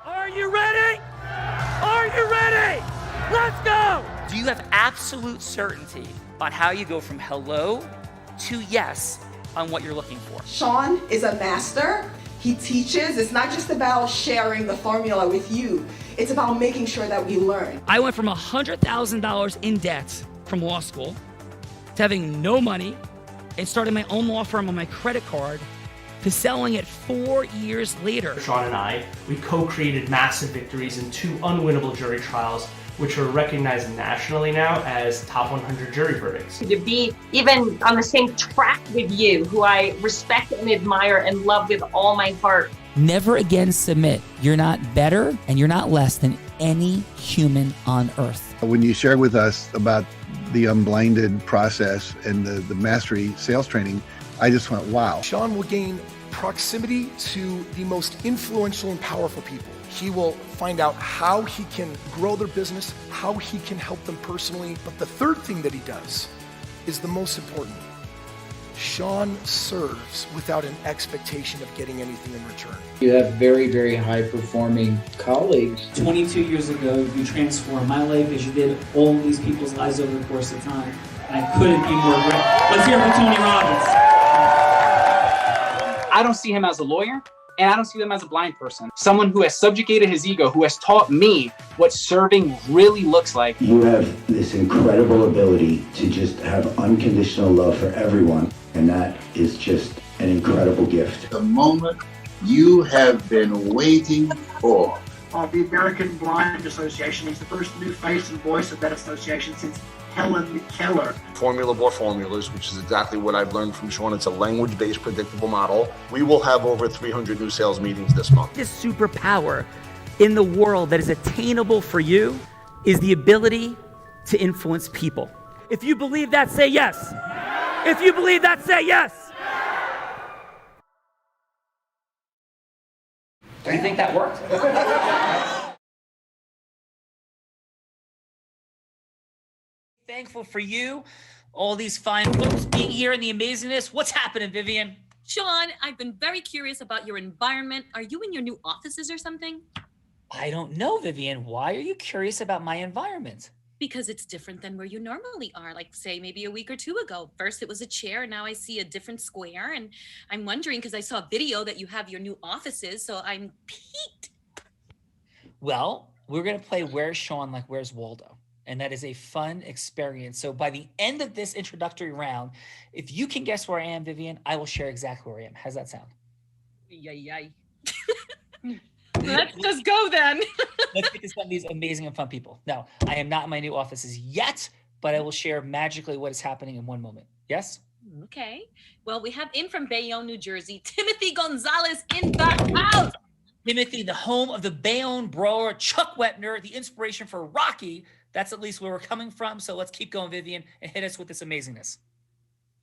Are you ready? Are you ready? Let's go! Do you have absolute certainty on how you go from hello to yes on what you're looking for? Sean is a master. He teaches. It's not just about sharing the formula with you. It's about making sure that we learn. I went from $100,000 in debt from law school to having no money and starting my own law firm on my credit card to selling it 4 years later. Sean and I, we co-created massive victories in 2 unwinnable jury trials, which are recognized nationally now as top 100 jury verdicts. To be even on the same track with you, who I respect and admire and love with all my heart. Never again submit. You're not better and you're not less than any human on earth. When you shared with us about the Unblinded process and the mastery sales training, I just went, wow. Sean will gain proximity to the most influential and powerful people. He will find out how he can grow their business, how he can help them personally. But the third thing that he does is the most important. Sean serves without an expectation of getting anything in return. You have very, very high-performing colleagues. 22 years ago, you transformed my life as you did all these people's lives over the course of time. And I couldn't be more grateful. Let's hear it for Tony Robbins. I don't see him as a lawyer, and I don't see him as a blind person. Someone who has subjugated his ego, who has taught me what serving really looks like. You have this incredible ability to just have unconditional love for everyone, and that is just an incredible gift. The moment you have been waiting for. The American Blind Association is the first new face and voice of that association since Helen Keller. Formula Board Formulas, which is exactly what I've learned from Sean. It's a language-based predictable model. We will have over 300 new sales meetings this month. This superpower in the world that is attainable for you is the ability to influence people. If you believe that, say yes. If you believe that, say yes. Do you think that worked? Thankful for you, all these fine folks being here in the amazingness. What's happening, Vivian? Sean, I've been very curious about your environment. Are you in your new offices or something? I don't know, Vivian. Why are you curious about my environment? Because it's different than where you normally are, like say maybe a week or two ago. First it was a chair, now I see a different square, and I'm wondering because I saw a video that you have your new offices, so I'm piqued. Well, we're gonna play Where's Sean Like Where's Waldo, and that is a fun experience. So by the end of this introductory round, if you can guess where I am, Vivian, I will share exactly where I am. How's that sound? Yay. Let's just go then. Let's get to some of these amazing and fun people. No, I am not in my new offices yet, but I will share magically what is happening in one moment. Yes? Okay. Well, we have in from Bayonne, New Jersey, Timothy Gonzalez in the house. Timothy, the home of the Bayonne Brawler, Chuck Wepner, the inspiration for Rocky. That's at least where we're coming from. So let's keep going, Vivian, and hit us with this amazingness.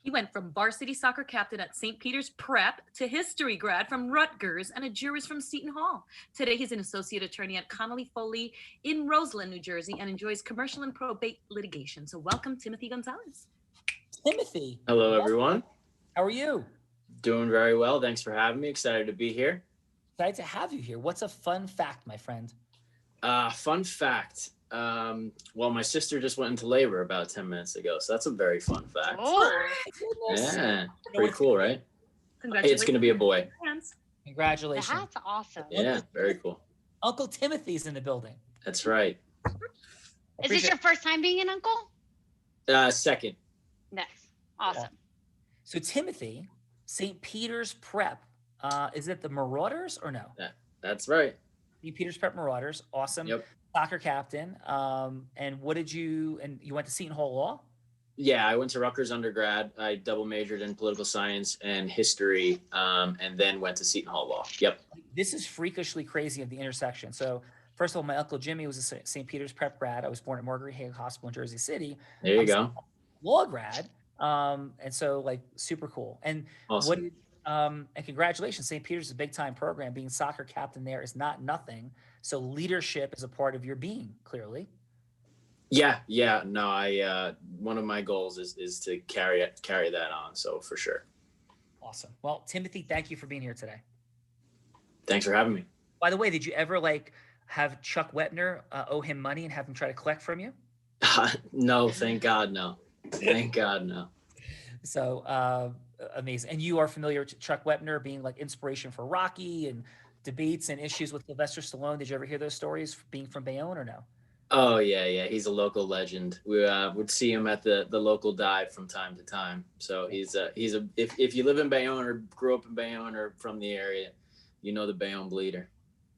He went from varsity soccer captain at St. Peter's Prep to history grad from Rutgers and a jurist from Seton Hall. Today, he's an associate attorney at Connolly Foley in Roseland, New Jersey, and enjoys commercial and probate litigation. So welcome, Timothy Gonzalez. Timothy. Hello, everyone. How are you? Doing very well. Thanks for having me. Excited to be here. Excited to have you here. What's a fun fact, my friend? Fun fact. Well, my sister just went into labor about 10 minutes ago, so that's a very fun fact. Oh, yeah, pretty cool, right? Hey, it's gonna be a boy. Congratulations. That's awesome. Yeah, very cool. Uncle Timothy's in the building. That's right. Is this your first time being an uncle? Second. Nice. Awesome. So Timothy, St. Peter's Prep, is it the Marauders or no? Yeah, that's right. St. Peter's Prep Marauders, awesome. Yep. Soccer captain. And you went to Seton Hall Law? Yeah, I went to Rutgers undergrad. I double majored in political science and history, and then went to Seton Hall Law. Yep. This is freakishly crazy at the intersection. So first of all, my Uncle Jimmy was a St. Peter's Prep grad. I was born at Margaret Haig Hospital in Jersey City. There you go. Law grad. And so like super cool. And awesome. And congratulations, St. Peter's is a big time program. Being soccer captain there is not nothing. So leadership is a part of your being, clearly. Yeah. No, one of my goals is to carry that on. So for sure. Awesome. Well, Timothy, thank you for being here today. Thanks for having me. By the way, did you ever like have Chuck Wepner owe him money and have him try to collect from you? No, thank God, no. Thank God, no. So amazing. And you are familiar with Chuck Wepner being like inspiration for Rocky and debates and issues with Sylvester Stallone. Did you ever hear those stories being from Bayonne or no? Oh yeah. He's a local legend. We would see him at the local dive from time to time. So he's a if you live in Bayonne or grew up in Bayonne or from the area, you know the Bayonne Bleeder.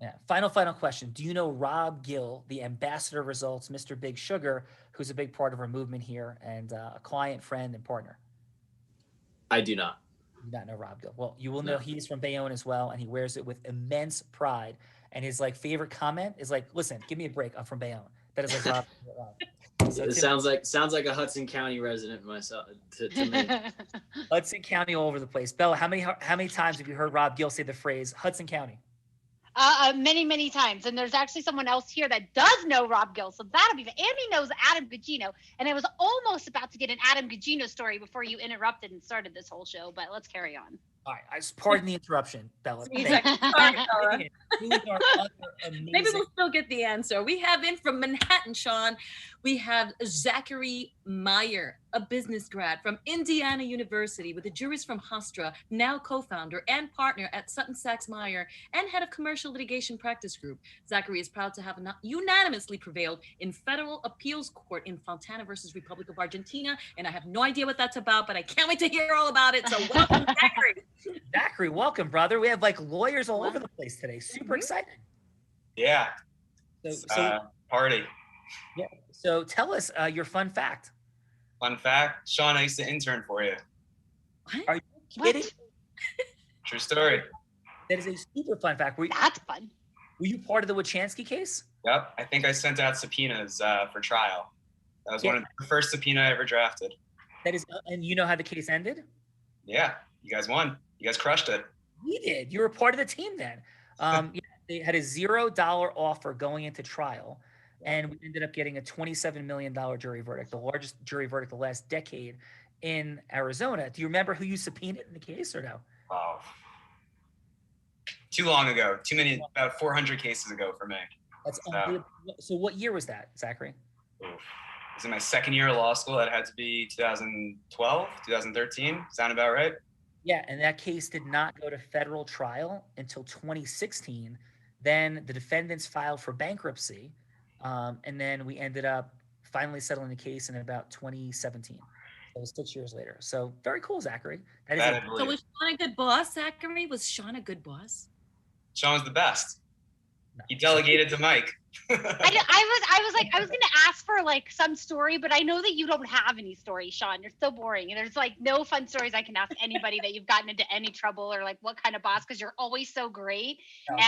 Yeah. Final question. Do you know Rob Gill, the ambassador of results, Mr. Big Sugar, who's a big part of our movement here and a client, friend, and partner? I do not. You do not know Rob Gill. Well, you will know he's from Bayonne as well, and he wears it with immense pride. And his like favorite comment is like, "Listen, give me a break. I'm from Bayonne." That is like Rob. So it sounds like a Hudson County resident myself to me. Hudson County all over the place. Bella, how many times have you heard Rob Gill say the phrase Hudson County? Many, many times. And there's actually someone else here that does know Rob Gill. So that'll be, Andy knows Adam Gugino. And I was almost about to get an Adam Gugino story before you interrupted and started this whole show, but let's carry on. All right, I just pardon the interruption, Bella. Sorry, Bella. Maybe we'll still get the answer. We have in from Manhattan, Sean. We have Zachary Meyer, a business grad from Indiana University with a jurist from Hofstra, now co-founder and partner at Sutton Sachs Meyer and head of commercial litigation practice group. Zachary is proud to have unanimously prevailed in federal appeals court in Fontana versus Republic of Argentina. And I have no idea what that's about, but I can't wait to hear all about it. So welcome, Zachary. Zachary, welcome, brother. We have like lawyers all over the place today. Super excited. Yeah. So Party. Yeah. So tell us your fun fact. Fun fact, Sean, I used to intern for you. Are you kidding? True story. That is a super fun fact. That's fun. Were you part of the Wachansky case? Yep. I think I sent out subpoenas for trial. That was one of the first subpoena I ever drafted. That is, and you know how the case ended? Yeah. You guys won. You guys crushed it. We did. You were part of the team then. They had a $0 offer going into trial, and we ended up getting a $27 million jury verdict, the largest jury verdict the last decade in Arizona. Do you remember who you subpoenaed in the case or no? Oh. Too long ago. Too many, about 400 cases ago for me. That's unbelievable. So what year was that, Zachary? Oof. It was in my second year of law school. That had to be 2012, 2013. Sound about right? Yeah, and that case did not go to federal trial until 2016. Then the defendants filed for bankruptcy, and then we ended up finally settling the case in about 2017. It was 6 years later. So very cool, Zachary. So was Sean a good boss, Zachary? Was Sean a good boss? Sean's the best. He delegated to Mike. I was gonna ask for like some story, but I know that you don't have any stories, Sean. You're so boring. And there's like no fun stories I can ask anybody that you've gotten into any trouble or like what kind of boss, because you're always so great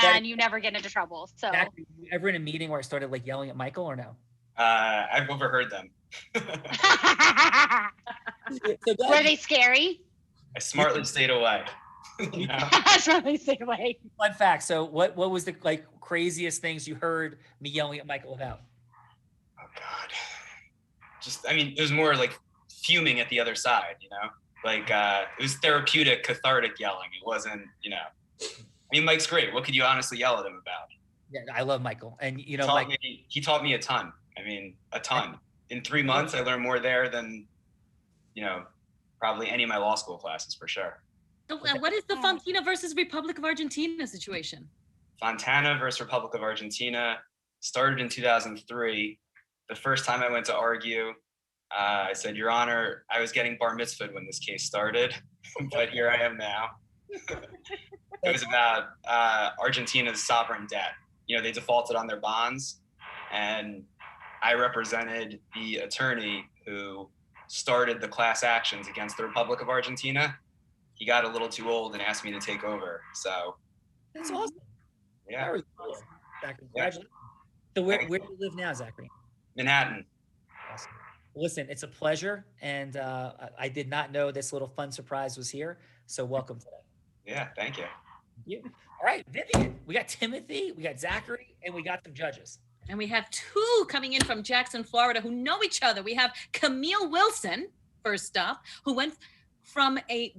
and you never get into trouble. So Zachary, were you ever in a meeting where I started like yelling at Michael or no? I've overheard them. Were they scary? I smartly stayed away. Smartly stayed away. Fun fact. So what was the like craziest things you heard me yelling at Michael about? Oh God. Just, I mean, it was more like fuming at the other side, you know? Like it was therapeutic, cathartic yelling. It wasn't, you know. I mean, Mike's great. What could you honestly yell at him about? Yeah, I love Michael. And you know, he taught me a ton. I mean, a ton. In 3 months, I learned more there than, you know, probably any of my law school classes for sure. So what is the Fontana versus Republic of Argentina situation? Fontana versus Republic of Argentina started in 2003. The first time I went to argue, I said, Your Honor, I was getting bar mitzvahed when this case started, but here I am now. It was about Argentina's sovereign debt. You know, they defaulted on their bonds, and I represented the attorney who started the class actions against the Republic of Argentina. He got a little too old and asked me to take over. So that's awesome. Yeah. That was awesome. Zachary, congratulations. So where do you live now, Zachary? Manhattan. Awesome. Listen, it's a pleasure. And I did not know this little fun surprise was here. So welcome today. Yeah, thank you. All right, Vivian, we got Timothy, we got Zachary, and we got some judges. And we have two coming in from Jackson, Florida, who know each other. We have Camille Wilson, first up, who went from a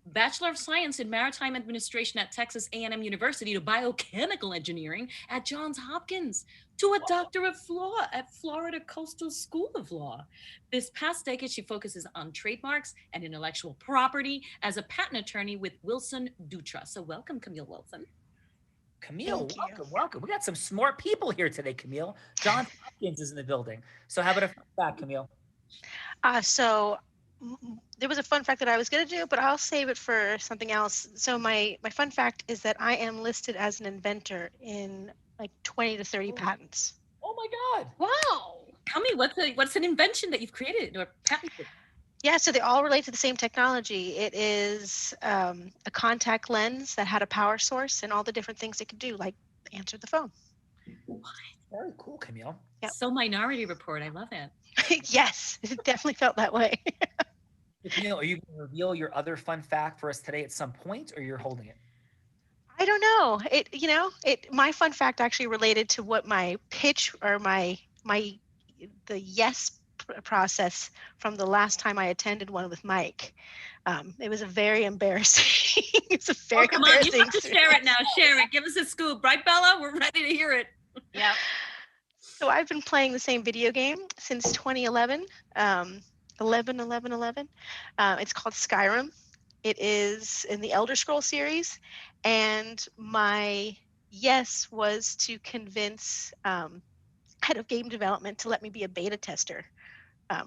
Bachelor of Science in Maritime Administration at Texas A&M University to Biochemical Engineering at Johns Hopkins to a Doctor of Law at Florida Coastal School of Law. This past decade, she focuses on trademarks and intellectual property as a patent attorney with Wilson Dutra. So welcome, Camille Wilson. Camille, welcome. We got some smart people here today, Camille. John Hopkins is in the building. So how about a fun fact, Camille? There was a fun fact that I was going to do, but I'll save it for something else. So my fun fact is that I am listed as an inventor in like 20 to 30 patents. Oh my God. Wow. Tell me, what's an invention that you've created or patented? Yeah, so they all relate to the same technology. It is a contact lens that had a power source and all the different things it could do, like answer the phone. Very cool, Camille. Yep. So Minority Report, I love it. Yes, it definitely felt that way. Camille, are you going to reveal your other fun fact for us today at some point, or you're holding it? I don't know. My fun fact actually related to what my pitch or the yes process from the last time I attended one with Mike. It was a very embarrassing. It's a very come on, embarrassing. you have to share it now. Share it. Give us a scoop, right, Bella? We're ready to hear it. Yeah. So I've been playing the same video game since 2011. 11. It's called Skyrim. It is in the Elder Scrolls series, and my yes was to convince head of game development to let me be a beta tester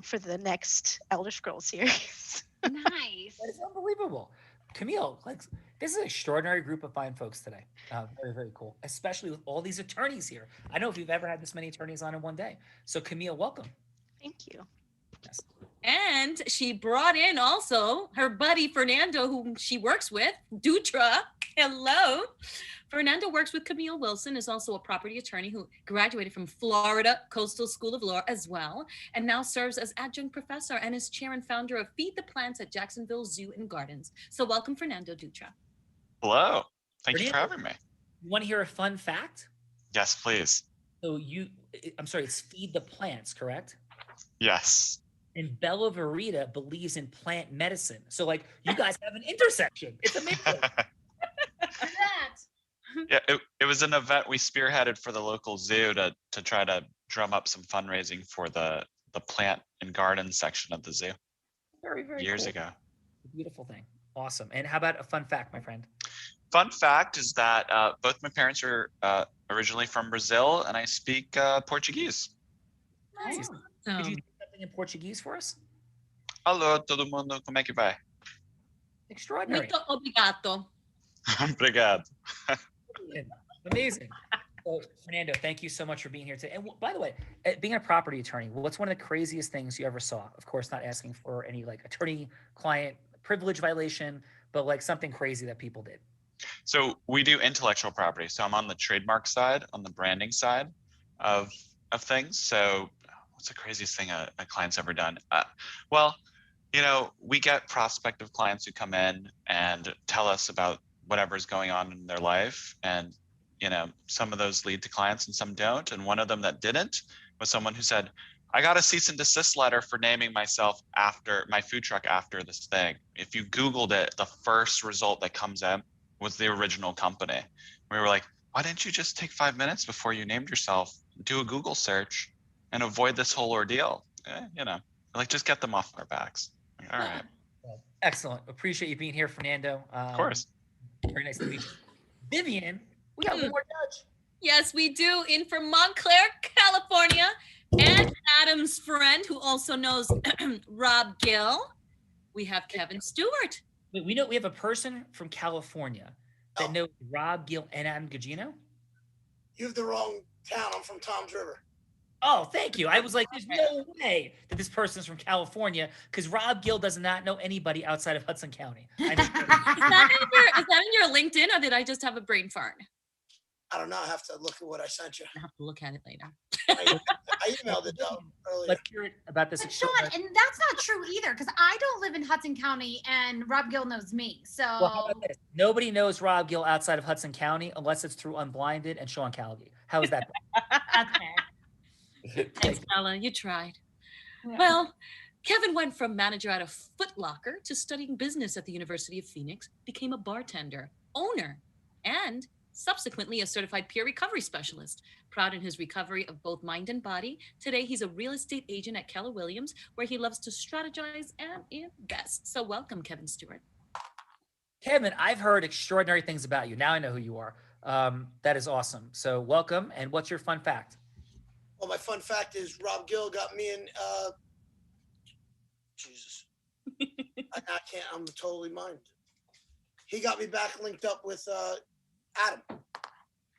for the next Elder Scrolls series. Nice. That is unbelievable. Camille, this is an extraordinary group of fine folks today. Very, very cool, especially with all these attorneys here. I don't know if you've ever had this many attorneys on in one day. So Camille, welcome. Thank you. Yes. And she brought in also her buddy Fernando, whom she works with, Dutra. Hello. Fernando works with Camille Wilson, is also a property attorney who graduated from Florida Coastal School of Law as well, and now serves as adjunct professor and is chair and founder of Feed the Plants at Jacksonville Zoo and Gardens. So welcome, Fernando Dutra. Hello. Thank you for Fernando, having me. You want to hear a fun fact? Yes, please. So I'm sorry, it's Feed the Plants, correct? Yes. And Bella Verita believes in plant medicine. So you guys have an intersection. It's amazing. Yeah, it was an event we spearheaded for the local zoo to try to drum up some fundraising for the plant and garden section of the zoo. Very, very years cool. ago. Beautiful thing. Awesome. And how about a fun fact, my friend? Fun fact is that both my parents are originally from Brazil, and I speak Portuguese. Nice. Could you do something in Portuguese for us? Alô, todo mundo, como é que vai? Extraordinary. Muito obrigado. Obrigado. Amazing. So, Fernando, thank you so much for being here today. And by the way, being a property attorney, what's one of the craziest things you ever saw? Of course, not asking for any attorney-client privilege violation, but something crazy that people did. So we do intellectual property. So I'm on the trademark side, on the branding side of things. So what's the craziest thing a client's ever done? Well, we get prospective clients who come in and tell us about whatever's going on in their life. And, some of those lead to clients and some don't. And one of them that didn't was someone who said, I got a cease and desist letter for naming myself after my food truck after this thing. If you Googled it, the first result that comes up was the original company. We were like, why didn't you just take 5 minutes before you named yourself, do a Google search and avoid this whole ordeal? Just get them off our backs. All right. Well, excellent. Appreciate you being here, Fernando. Of course. Very nice to meet you. Vivian, we got one more judge. Yes, we do. In from Montclair, California, and Adam's friend, who also knows Rob Gill, we have Kevin Stewart. We know we have a person from California that knows Rob Gill and Adam Gugino. You have the wrong town. I'm from Tom's River. Oh, thank you. I was like, there's no way that this person's from California because Rob Gill does not know anybody outside of Hudson County. Is that in your LinkedIn, or did I just have a brain fart? I don't know. I have to look at what I sent you. I have to look at it later. I emailed it out earlier. Let's hear it about this. But Sean, and that's not true either, because I don't live in Hudson County and Rob Gill knows me. So Well, how about this? Nobody knows Rob Gill outside of Hudson County unless it's through Unblinded and Sean Calgie. How is that? that's fair. Thanks, Bella. You tried. Well, Kevin went from manager at a Foot Locker to studying business at the University of Phoenix, became a bartender, owner, and subsequently a certified peer recovery specialist. Proud in his recovery of both mind and body, today he's a real estate agent at Keller Williams, where he loves to strategize and invest. So welcome, Kevin Stewart. Kevin, I've heard extraordinary things about you. Now I know who you are. That is awesome. So welcome. And what's your fun fact? Well, my fun fact is Rob Gill got me in. Jesus, I can't. I'm totally mind. He got me back linked up with Adam.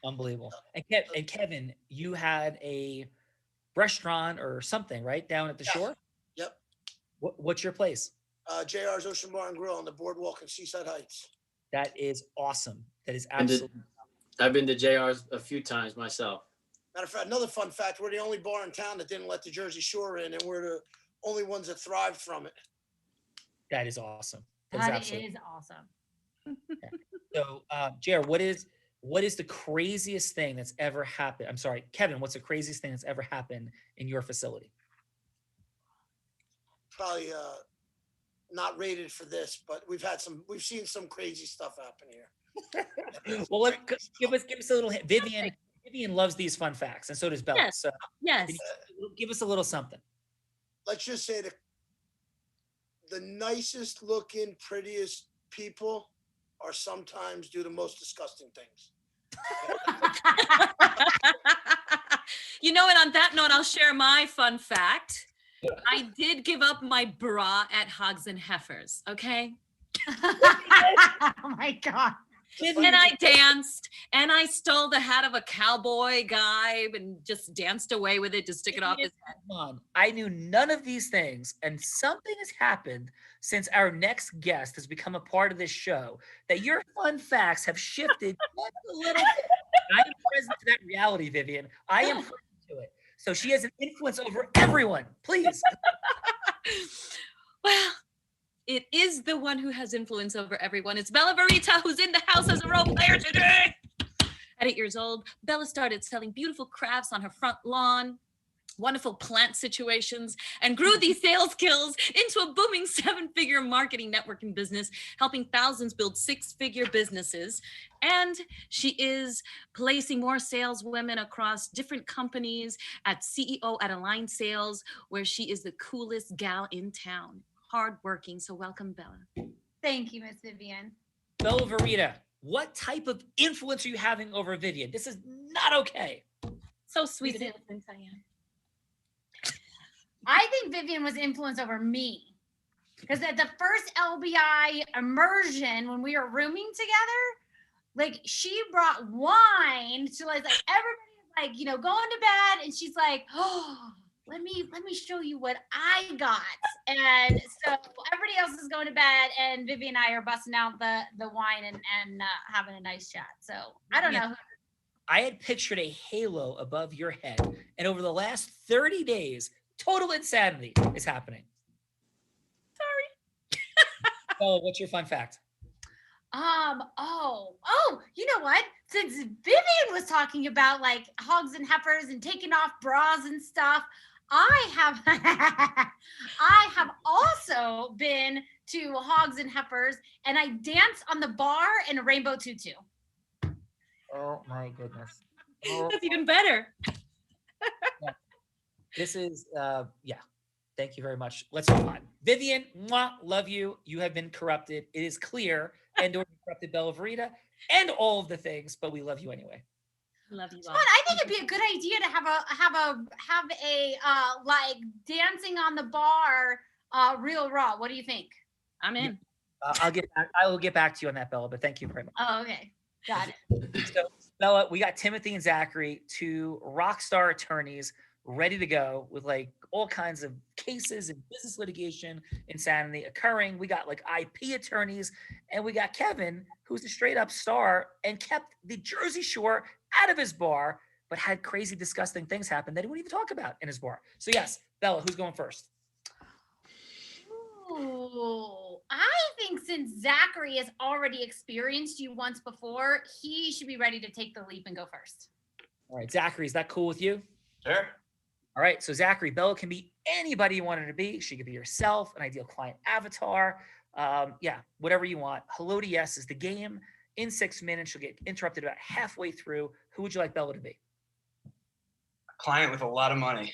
Unbelievable. And Kevin, you had a restaurant or something, right, down at the shore? Yep. What's your place? JR's Ocean Bar and Grill on the boardwalk in Seaside Heights. That is awesome. That is absolutely. I've been to JR's a few times myself. Matter of fact, another fun fact: we're the only bar in town that didn't let the Jersey Shore in, and we're the only ones that thrived from it. That is awesome. That is awesome. Okay. So, JR, what is the craziest thing that's ever happened? I'm sorry, Kevin, what's the craziest thing that's ever happened in your facility? Probably not rated for this, but we've seen some crazy stuff happen here. Well, give us a little hint. Vivian loves these fun facts, and so does Bella. Yes. So Yes. Give us a little something. Let's just say the nicest looking, prettiest people are sometimes do the most disgusting things. You know, and on that note, I'll share my fun fact. I did give up my bra at Hogs and Heifers, okay? Oh my God. And I danced, and I stole the hat of a cowboy guy and just danced away with it to stick it off his head. Come on. I knew none of these things, and something has happened since our next guest has become a part of this show that your fun facts have shifted just a little bit. I am present to that reality, Vivian. I am present to it. So she has an influence over everyone. Please. Well, it is the one who has influence over everyone. It's Bella Verita, who's in the house as a role player today. At 8 years old, Bella started selling beautiful crafts on her front lawn, wonderful plant situations, and grew these sales skills into a booming 7-figure marketing networking business, helping thousands build 6-figure businesses. And she is placing more saleswomen across different companies at CEO at Align Sales, where she is the coolest gal in town. Hardworking. So welcome, Bella. Thank you, Miss Vivian. Bella Verita, what type of influence are you having over Vivian? This is not okay. So sweet and innocent I am. I think Vivian was influenced over me. Because at the first LBI immersion, when we were rooming together, like she brought wine to like everybody was like, you know, going to bed, and she's like, oh, let me show you what I got. And so everybody else is going to bed, and Vivian and I are busting out the wine and having a nice chat. So I don't know. I had pictured a halo above your head, and over the last 30 days, total insanity is happening. Sorry. Oh, what's your fun fact? You know what? Since Vivian was talking about like hogs and heifers and taking off bras and stuff, I have also been to Hogs and Heifers, and I danced on the bar in a rainbow tutu. Oh my goodness. That's even better. Yeah. This is, yeah. Thank you very much. Let's move on. Vivian, mwah, love you. You have been corrupted. It is clear. And or corrupted Bella Verita and all of the things, but we love you anyway. Love you all. But I think it'd be a good idea to have a like dancing on the bar real raw. What do you think? I'm in. I will get back to you on that, Bella, but thank you very much. Oh, okay. Got it. So Bella, we got Timothy and Zachary, 2 rock star attorneys ready to go with like all kinds of cases and business litigation insanity occurring. We got like IP attorneys, and we got Kevin, who's a straight up star and kept the Jersey Shore out of his bar, but had crazy, disgusting things happen that he wouldn't even talk about in his bar. So yes, Bella, who's going first? Ooh, I think since Zachary has already experienced you once before, he should be ready to take the leap and go first. All right, Zachary, is that cool with you? Sure. All right. So Zachary, Bella can be anybody you want her to be. She could be yourself, an ideal client avatar. Yeah, whatever you want. Hello to Yes is the game. In 6 minutes, she'll get interrupted about halfway through. Who would you like Bella to be? A client with a lot of money.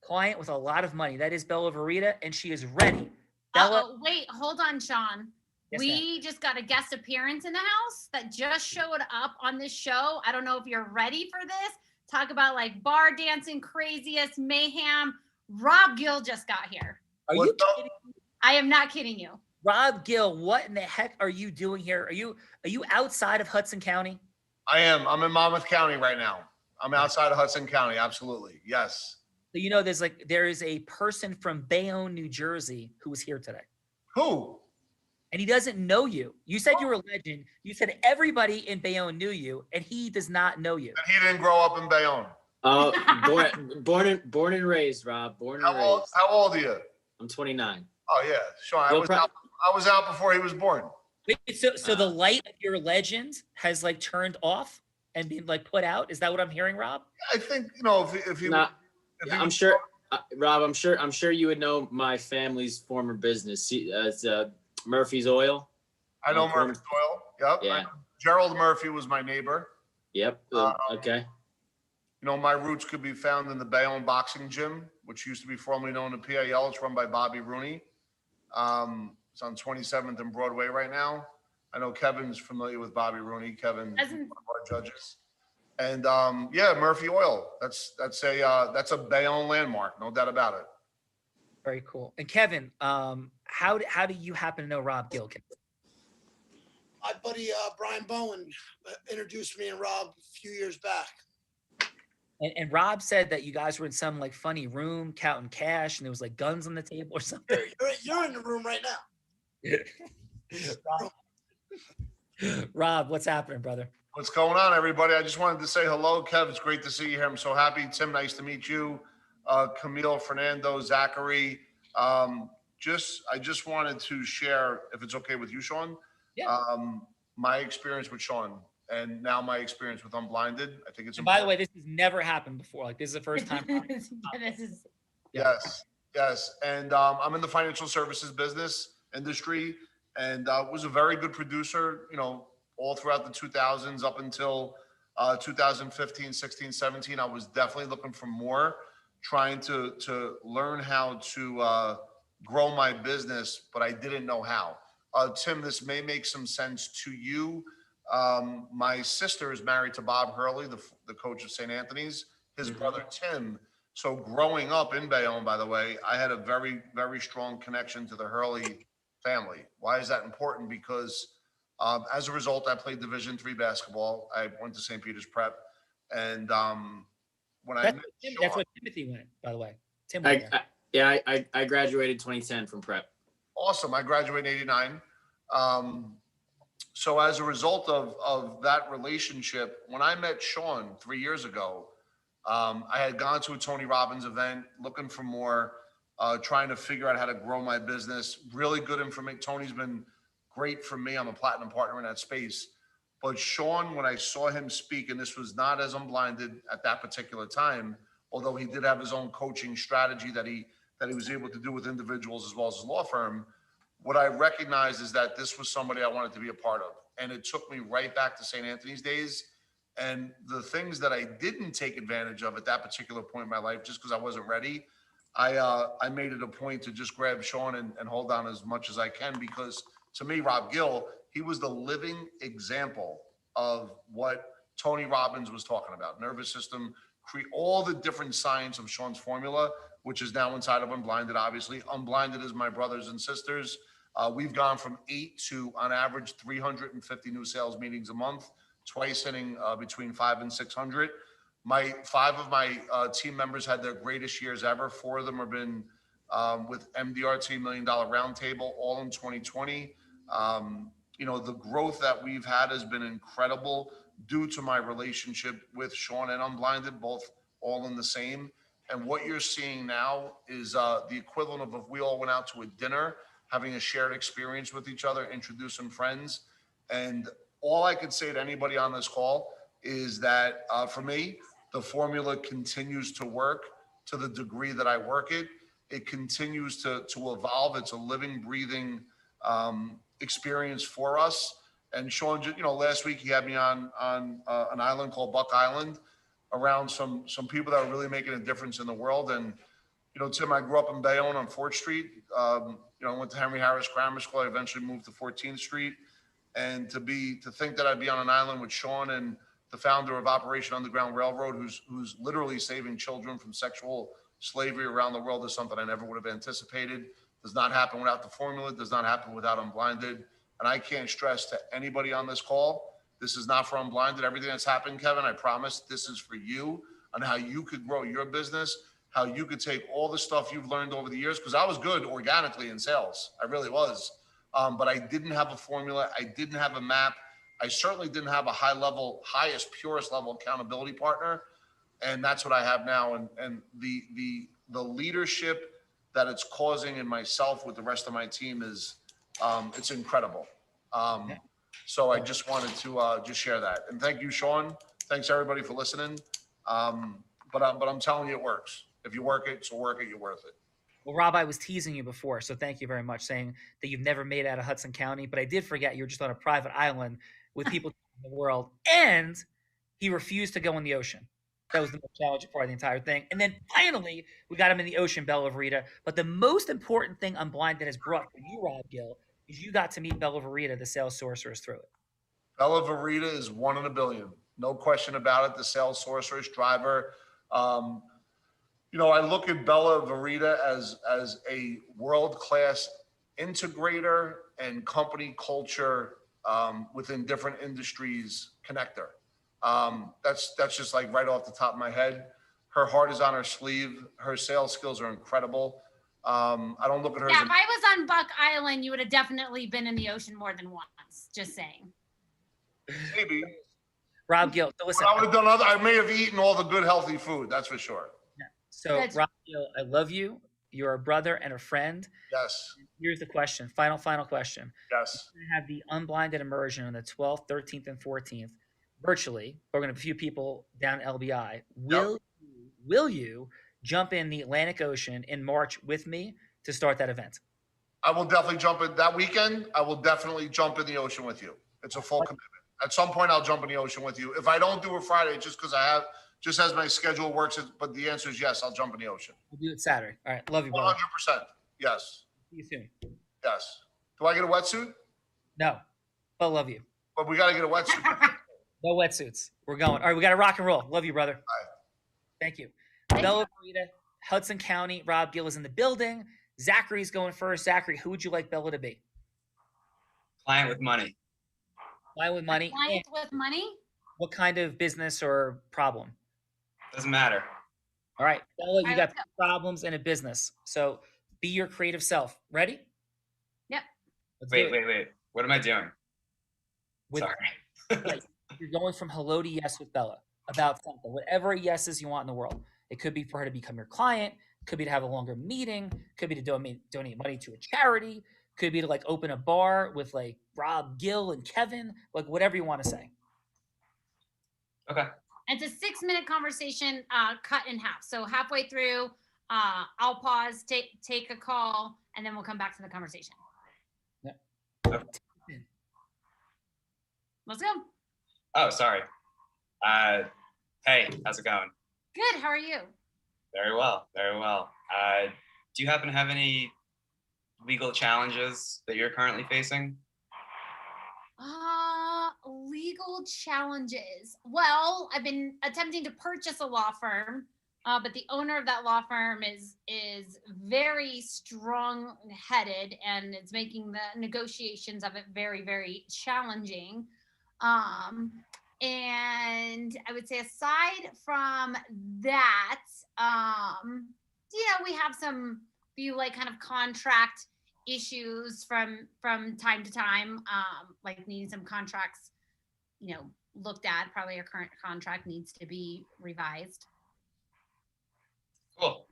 Client with a lot of money. That is Bella Verita, and she is ready. Bella, Wait, hold on, Sean. Yes, we just got a guest appearance in the house that just showed up on this show. I don't know if you're ready for this. Talk about like bar dancing, craziest mayhem. Rob Gill just got here. Are you kidding me? I am not kidding you. Rob Gill, what in the heck are you doing here? Are you outside of Hudson County? I am. I'm in Monmouth County right now. I'm outside of Hudson County. Absolutely. Yes. So there is a person from Bayonne, New Jersey who was here today. Who? And he doesn't know you. You said you were a legend. You said everybody in Bayonne knew you, and he does not know you. And he didn't grow up in Bayonne. Born and raised, Rob. Born and raised. How old are you? I'm 29. Oh yeah, Sean. I was out before he was born. Wait, so the light of your legend has like turned off and been like put out? Is that what I'm hearing, Rob? I think if you. I'm sure, Rob. I'm sure you would know my family's former business. It's Murphy's Oil. I know Murphy's Oil. Yep. Yeah. Gerald Murphy was my neighbor. Yep. Okay. My roots could be found in the Bayonne Boxing Gym, which used to be formerly known as PAL. It's run by Bobby Rooney. It's on 27th and Broadway right now. I know Kevin's familiar with Bobby Rooney. Kevin, one of our judges. And Murphy Oil. That's a Bayonne landmark, no doubt about it. Very cool. And Kevin, how do you happen to know Rob Gill? My buddy Brian Bowen introduced me and Rob a few years back. And Rob said that you guys were in some like funny room counting cash, and there was like guns on the table or something. You're in the room right now. Rob, what's happening, brother? What's going on, everybody? I just wanted to say hello, Kev. It's great to see you here. I'm so happy. Tim, nice to meet you. Camille, Fernando, Zachary. I just wanted to share, if it's okay with you, Sean, my experience with Sean and now my experience with Unblinded. I think it's. And by the way, this has never happened before. Like this is the first time. Yes. And I'm in the financial services business industry, and was a very good producer, all throughout the 2000s up until 2015, 16, 17. I was definitely looking for more, trying to learn how to grow my business, but I didn't know how. Tim, this may make some sense to you. My sister is married to Bob Hurley, the coach of St. Anthony's, his brother Tim. So growing up in Bayonne, by the way, I had a very, very strong connection to the Hurley family. Why is that important? Because as a result, I played Division III basketball. I went to St. Peter's Prep. And when I met Sean, that's what Timothy went, by the way. Tim went I graduated 2010 from Prep. Awesome. I graduated in 89. So as a result of that relationship, when I met Sean 3 years ago, I had gone to a Tony Robbins event looking for more, trying to figure out how to grow my business. Really good information. Tony's been great for me. I'm a platinum partner in that space. But Sean, when I saw him speak, and this was not as Unblinded at that particular time, although he did have his own coaching strategy that he was able to do with individuals as well as his law firm, what I recognized is that this was somebody I wanted to be a part of. And it took me right back to St. Anthony's days. And the things that I didn't take advantage of at that particular point in my life, just because I wasn't ready, I made it a point to just grab Sean and hold on as much as I can, because to me, Rob Gill, he was the living example of what Tony Robbins was talking about. Nervous system, all the different science of Sean's formula, which is now inside of Unblinded, obviously. Unblinded is my brothers and sisters. We've gone from 8 to, on average, 350 new sales meetings a month, twice hitting between 500 and 600. 5 of my team members had their greatest years ever. 4 of them have been with MDRT $1 Million Roundtable, all in 2020. The growth that we've had has been incredible due to my relationship with Sean and Unblinded, both all in the same. And what you're seeing now is the equivalent of if we all went out to a dinner, having a shared experience with each other, introducing friends. And all I could say to anybody on this call is that for me, the formula continues to work. to the degree that I work it. It continues to evolve. It's a living, breathing experience for us. And Sean, last week he had me on an island called Buck Island, around some people that are really making a difference in the world. And Tim, I grew up in Bayonne on 4th Street. I went to Henry Harris Grammar School. I eventually moved to 14th Street. And to think that I'd be on an island with Sean and the founder of Operation Underground Railroad, who's literally saving children from sexual slavery around the world, is something I never would have anticipated. Does not happen without the formula. Does not happen without Unblinded. And I can't stress to anybody on this call, this is not for Unblinded. Everything that's happened, Kevin, I promise this is for you, on how you could grow your business, how you could take all the stuff you've learned over the years, because I was good organically in sales. I really was. But I didn't have a formula. I didn't have a map. I certainly didn't have a highest, purest level accountability partner. And that's what I have now. And the leadership that it's causing in myself with the rest of my team is, it's incredible. So I just wanted to just share that. And thank you, Sean. Thanks everybody for listening. But I'm telling you, it works. If you work it, you're worth it. Well, Rob, I was teasing you before, so thank you very much, saying that you've never made it out of Hudson County. But I did forget you were just on a private island with people in the world, and he refused to go in the ocean. That was the most challenging part of the entire thing. And then finally, we got him in the ocean, Bella Verita. But the most important thing Unblinded has brought for you, Rob Gill, is you got to meet Bella Verita, the sales sorceress, through it. Bella Verita is 1 in a billion. No question about it. The sales sorceress driver. I look at Bella Verita as a world-class integrator and company culture within different industries connector. That's just like right off the top of my head. Her heart is on her sleeve. Her sales skills are incredible. I don't look at her as if I was on Buck Island, you would have definitely been in the ocean more than once. Just saying. Maybe. Rob Gill, so listen. I would have done I may have eaten all the good, healthy food. That's for sure. So, Rob Gill, I love you. You're a brother and a friend. Yes. Here's the question. Final question. Yes. We're going to have the Unblinded immersion on the 12th, 13th, and 14th virtually. We're going to have a few people down at LBI. Will you jump in the Atlantic Ocean in March with me to start that event? I will definitely jump in that weekend. I will definitely jump in the ocean with you. It's a full commitment. At some point, I'll jump in the ocean with you. If I don't do it Friday, just as my schedule works, but the answer is yes, I'll jump in the ocean. We'll do it Saturday. All right. Love you, brother. 100%. Yes. See you soon. Yes. Do I get a wetsuit? No, but love you. But we got to get a wetsuit. No wetsuits. We're going. All right. We got to rock and roll. Love you, brother. Bye. Thank you. Bella Verita, Hudson County. Rob Gill is in the building. Zachary's going first. Zachary, who would you like Bella to be? Client with money. Client with money. Client with money? What kind of business or problem? Doesn't matter. All right, Bella, you got problems in a business. So be your creative self. Ready? Yep. Wait. What am I doing? Sorry. You're going from hello to yes with Bella about something. Whatever yeses you want in the world. It could be for her to become your client. Could be to have a longer meeting. Could be to donate money to a charity. Could be to like open a bar with like Rob Gill and Kevin. Like whatever you want to say. Okay. It's a 6-minute conversation cut in half. So halfway through, I'll pause, take a call, and then we'll come back to the conversation. Yeah. Okay. Let's go. Oh, sorry. Hey, how's it going? Good. How are you? Very well. Do you happen to have any legal challenges that you're currently facing? Legal challenges. Well, I've been attempting to purchase a law firm, but the owner of that law firm is very strong-headed, and it's making the negotiations of it very, very challenging. And I would say aside from that, we have some few like kind of contract issues from time to time, like needing some contracts, looked at. Probably our current contract needs to be revised. Cool.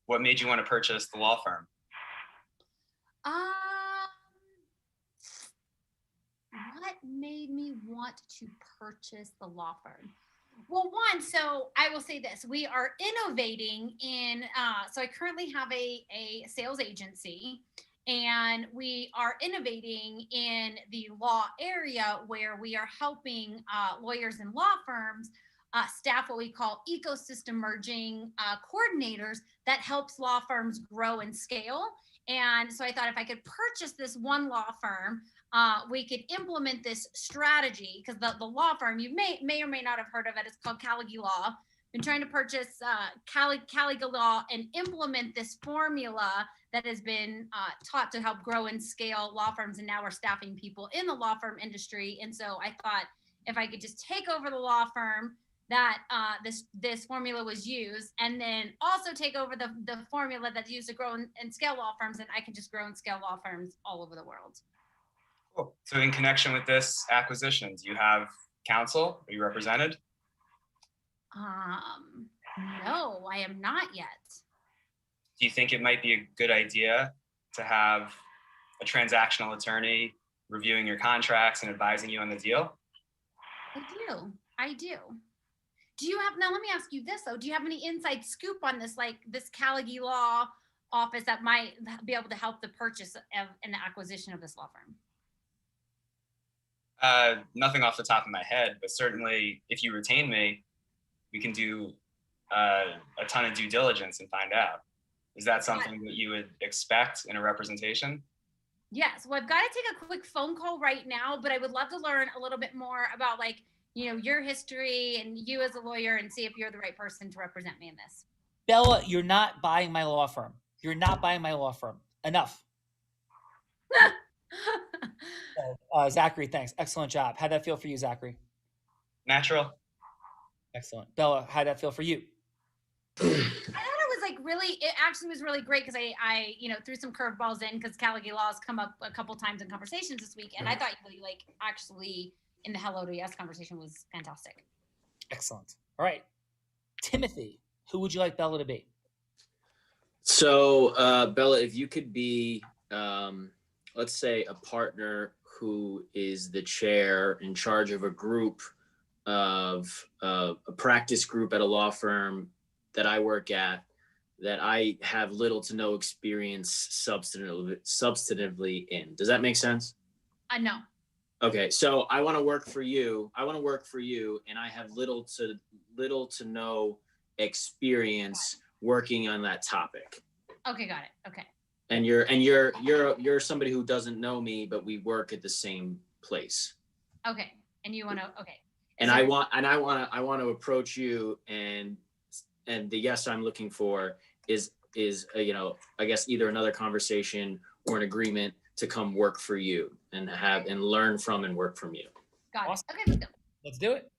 What made you want to purchase the law firm? What made me want to purchase the law firm? Well, one, so I will say this: we are innovating in. So I currently have a sales agency, and we are innovating in the law area where we are helping lawyers and law firms staff what we call ecosystem merging coordinators that helps law firms grow and scale. And so I thought if I could purchase this one law firm, we could implement this strategy because the law firm you may or may not have heard of it. It's called Caligula Law. Been trying to purchase Caligula Law and implement this formula that has been taught to help grow and scale law firms, and now we're staffing people in the law firm industry. And so I thought if I could just take over the law firm that this formula was used, and then also take over the formula that's used to grow and scale law firms, and I can just grow and scale law firms all over the world. Cool. So in connection with this acquisition, do you have counsel? Are you represented? No, I am not yet. Do you think it might be a good idea to have a transactional attorney reviewing your contracts and advising you on the deal? I do. Do you have, now let me ask you this though, do you have any inside scoop on this, like this Caligula Law office that might be able to help the purchase of and the acquisition of this law firm? Nothing off the top of my head, but certainly if you retain me, we can do a ton of due diligence and find out. Is that something that you would expect in a representation? Yes. Well, I've got to take a quick phone call right now, but I would love to learn a little bit more about, like, you know, your history and you as a lawyer, and see if you're the right person to represent me in this. Bella, you're not buying my law firm. You're not buying my law firm. Enough. Zachary, thanks. Excellent job. How'd that feel for you, Zachary? Natural. Excellent. Bella, how'd that feel for you? I thought it was like really, it actually was really great because I you know, threw some curveballs in because Caligula Law has come up a couple times in conversations this week. And I thought you really, like, actually in the Hello to Yes conversation was fantastic. Excellent. All right. Timothy, who would you like Bella to be? So, Bella, if you could be, let's say, a partner who is the chair in charge of a group of a practice group at a law firm that I work at, that I have little to no experience substantively in. Does that make sense? No. Okay, so I want to work for you. And I have little to no experience working on that topic. Okay, got it. Okay. And you're somebody who doesn't know me, but we work at the same place. Okay. And you want to, okay. And I want to approach you, and the yes I'm looking for is you know, I guess either another conversation or an agreement to come work for you and have and learn from and work from you. Got it. Okay, let's go. Let's do it.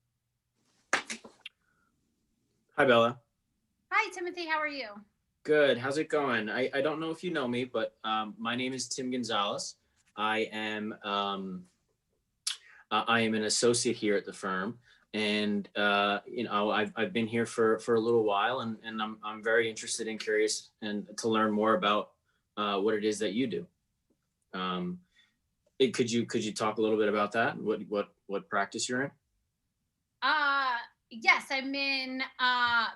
Hi, Bella. Hi, Timothy. How are you? Good. How's it going? I don't know if you know me, but my name is Tim Gonzalez. I am an associate here at the firm, and you know, I've been here for a little while, and I'm very interested and curious and to learn more about what it is that you do. Could you talk a little bit about that? What practice you're in? Yes, I'm in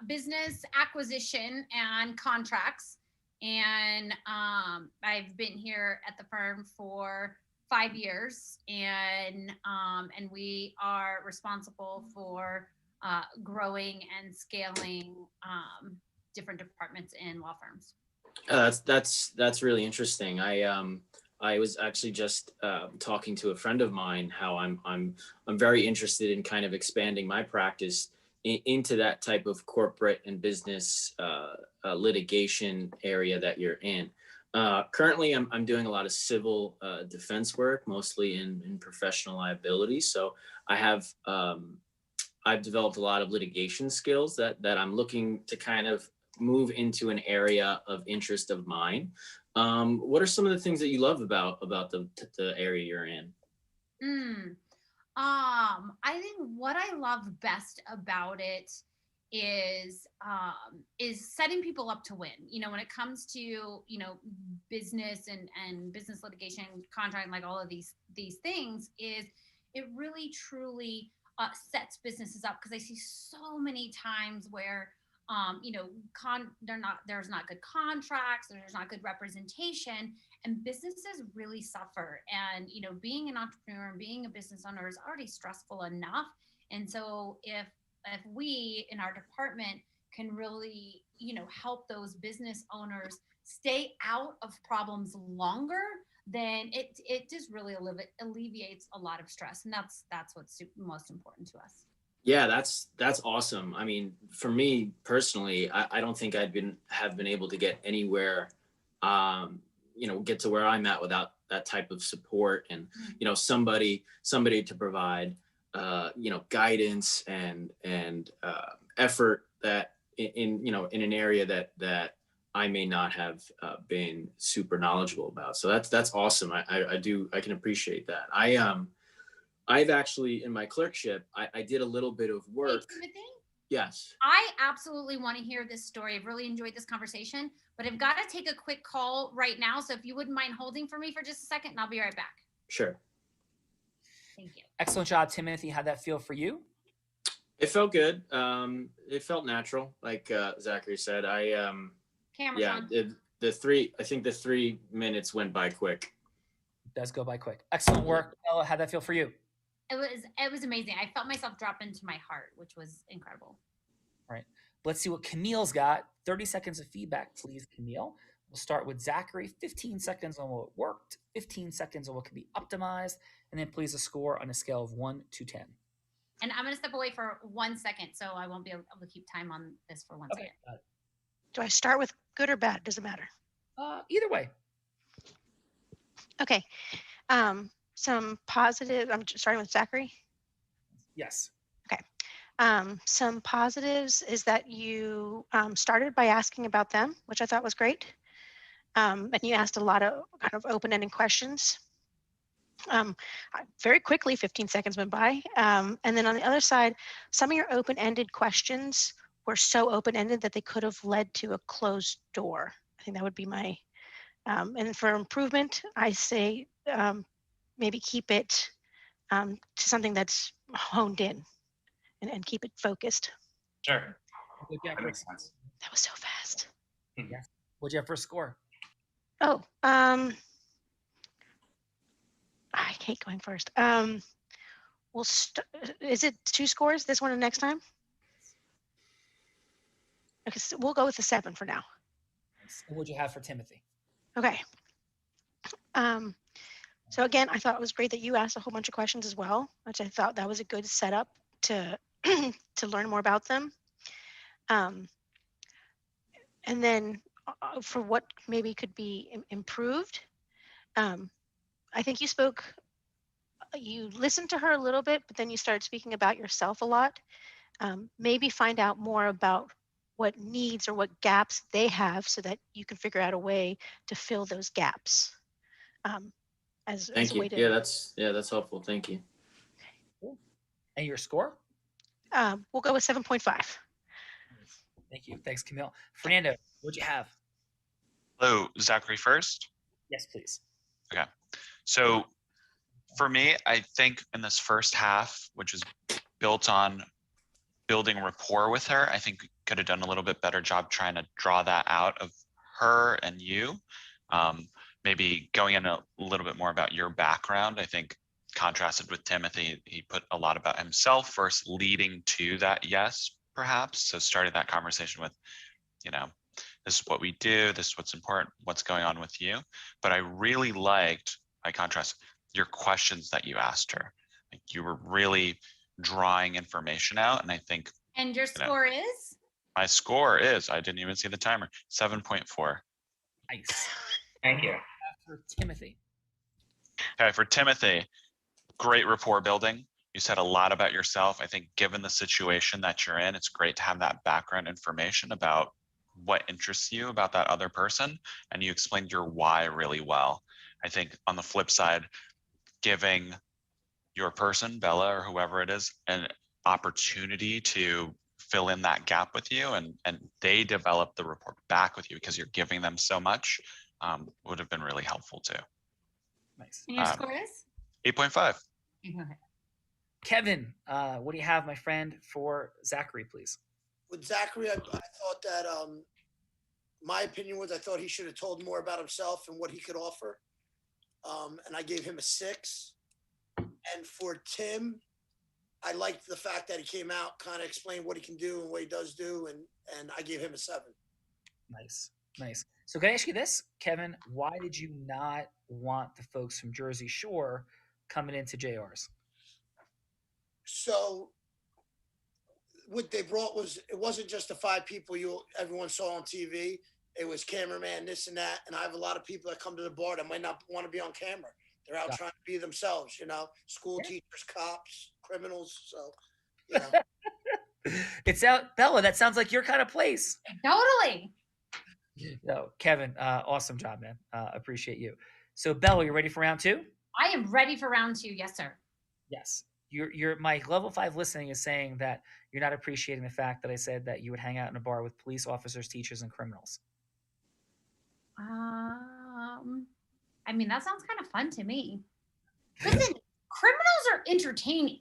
business acquisition and contracts, and I've been here at the firm for 5 years, and we are responsible for growing and scaling different departments in law firms. That's really interesting. I was actually just talking to a friend of mine how I'm very interested in kind of expanding my practice into that type of corporate and business litigation area that you're in. Currently, I'm doing a lot of civil defense work, mostly in professional liability. So I've developed a lot of litigation skills that I'm looking to kind of move into an area of interest of mine. What are some of the things that you love about the area you're in? I think what I love best about it is setting people up to win. You know, when it comes to, you know, business and business litigation, contract, like all of these things, is it really truly sets businesses up, because I see so many times where you know, there's not good contracts, there's not good representation, and businesses really suffer. And you know, being an entrepreneur and being a business owner is already stressful enough. And so if we in our department can really, you know, help those business owners stay out of problems longer, then it just really alleviates a lot of stress. And that's what's most important to us. Yeah, that's awesome. I mean, for me personally, I don't think have been able to get anywhere, you know, get to where I'm at without that type of support and, you know, somebody to provide, you know, guidance and effort that in you know, in an area that I may not have been super knowledgeable about. So that's awesome. I can appreciate that. I've actually, in my clerkship, I did a little bit of work. Hey, Timothy? Yes. I absolutely want to hear this story. I've really enjoyed this conversation, but I've got to take a quick call right now. So if you wouldn't mind holding for me for just a second, and I'll be right back. Sure. Thank you. Excellent job, Timothy. How'd that feel for you? It felt good. It felt natural, like Zachary said. Camera's Yeah, on. I think the 3 minutes went by quick. It does go by quick. Excellent work. Bella, how'd that feel for you? It was amazing. I felt myself drop into my heart, which was incredible. All right. Let's see what Camille's got. 30 seconds of feedback, please, Camille. We'll start with Zachary. 15 seconds on what worked, 15 seconds on what can be optimized, and then please a score on a scale of 1 to 10. And I'm going to step away for 1 second, so I won't be able to keep time on this for 1 second. Do I start with good or bad? Does it matter? Either way. Okay. Some positive. I'm starting with Zachary. Yes. Okay. Some positives is that you started by asking about them, which I thought was great. And you asked a lot of kind of open-ended questions. Very quickly, 15 seconds went by. And then on the other side, some of your open-ended questions were so open-ended that they could have led to a closed door. I think that would be my, and for improvement, I say maybe keep it to something that's honed in and keep it focused. Sure. That makes sense. That was so fast. Yes. What'd you have for a score? Oh, I hate going first. Is it 2 scores, this one and next time? Okay, so we'll go with the 7 for now. What'd you have for Timothy? Okay. So again, I thought it was great that you asked a whole bunch of questions as well, which I thought that was a good setup to to learn more about them. And then for what maybe could be improved, I think you listened to her a little bit, but then you started speaking about yourself a lot. Maybe find out more about what needs or what gaps they have so that you can figure out a way to fill those gaps. Thank you. Yeah, that's helpful. Thank you. Cool. And your score? We'll go with 7.5. Thank you. Thanks, Camille. Fernando, what'd you have? Hello, Zachary first. Yes, please. Okay. So for me, I think in this first half, which is built on building rapport with her, I think we could have done a little bit better job trying to draw that out of her and you. Maybe going in a little bit more about your background. I think contrasted with Timothy, he put a lot about himself first, leading to that yes, perhaps. So started that conversation with, you know, this is what we do, this is what's important, what's going on with you. But I really liked, by contrast, your questions that you asked her. Like you were really drawing information out. And I think. And your score is? My score is, I didn't even see the timer, 7.4. Nice. Thank you. For Timothy. Okay, for Timothy, great rapport building. You said a lot about yourself. I think given the situation that you're in, it's great to have that background information about what interests you about that other person. And you explained your why really well. I think on the flip side, giving your person, Bella or whoever it is, an opportunity to fill in that gap with you and they develop the rapport back with you because you're giving them so much would have been really helpful too. Nice. And your score is? 8.5. Okay. Kevin, what do you have, my friend, for Zachary, please? With Zachary, I thought that my opinion was I thought he should have told more about himself and what he could offer. And I gave him a 6. And for Tim, I liked the fact that he came out, kind of explained what he can do and what he does do, and I gave him a 7. Nice, nice. So can I ask you this, Kevin? Why did you not want the folks from Jersey Shore coming into JR's? So what they brought it wasn't just the 5 people everyone saw on TV. It was cameraman, this and that. And I have a lot of people that come to the bar that might not want to be on camera. They're out trying to be themselves, school teachers, cops, criminals. So, It's out, Bella. That sounds like your kind of place. Totally. No, Kevin, awesome job, man. Appreciate you. So, Bella, you ready for round 2? I am ready for round 2. Yes, sir. Yes. Your my level 5 listening is saying that you're not appreciating the fact that I said that you would hang out in a bar with police officers, teachers, and criminals. I mean, that sounds kind of fun to me. Listen, criminals are entertaining.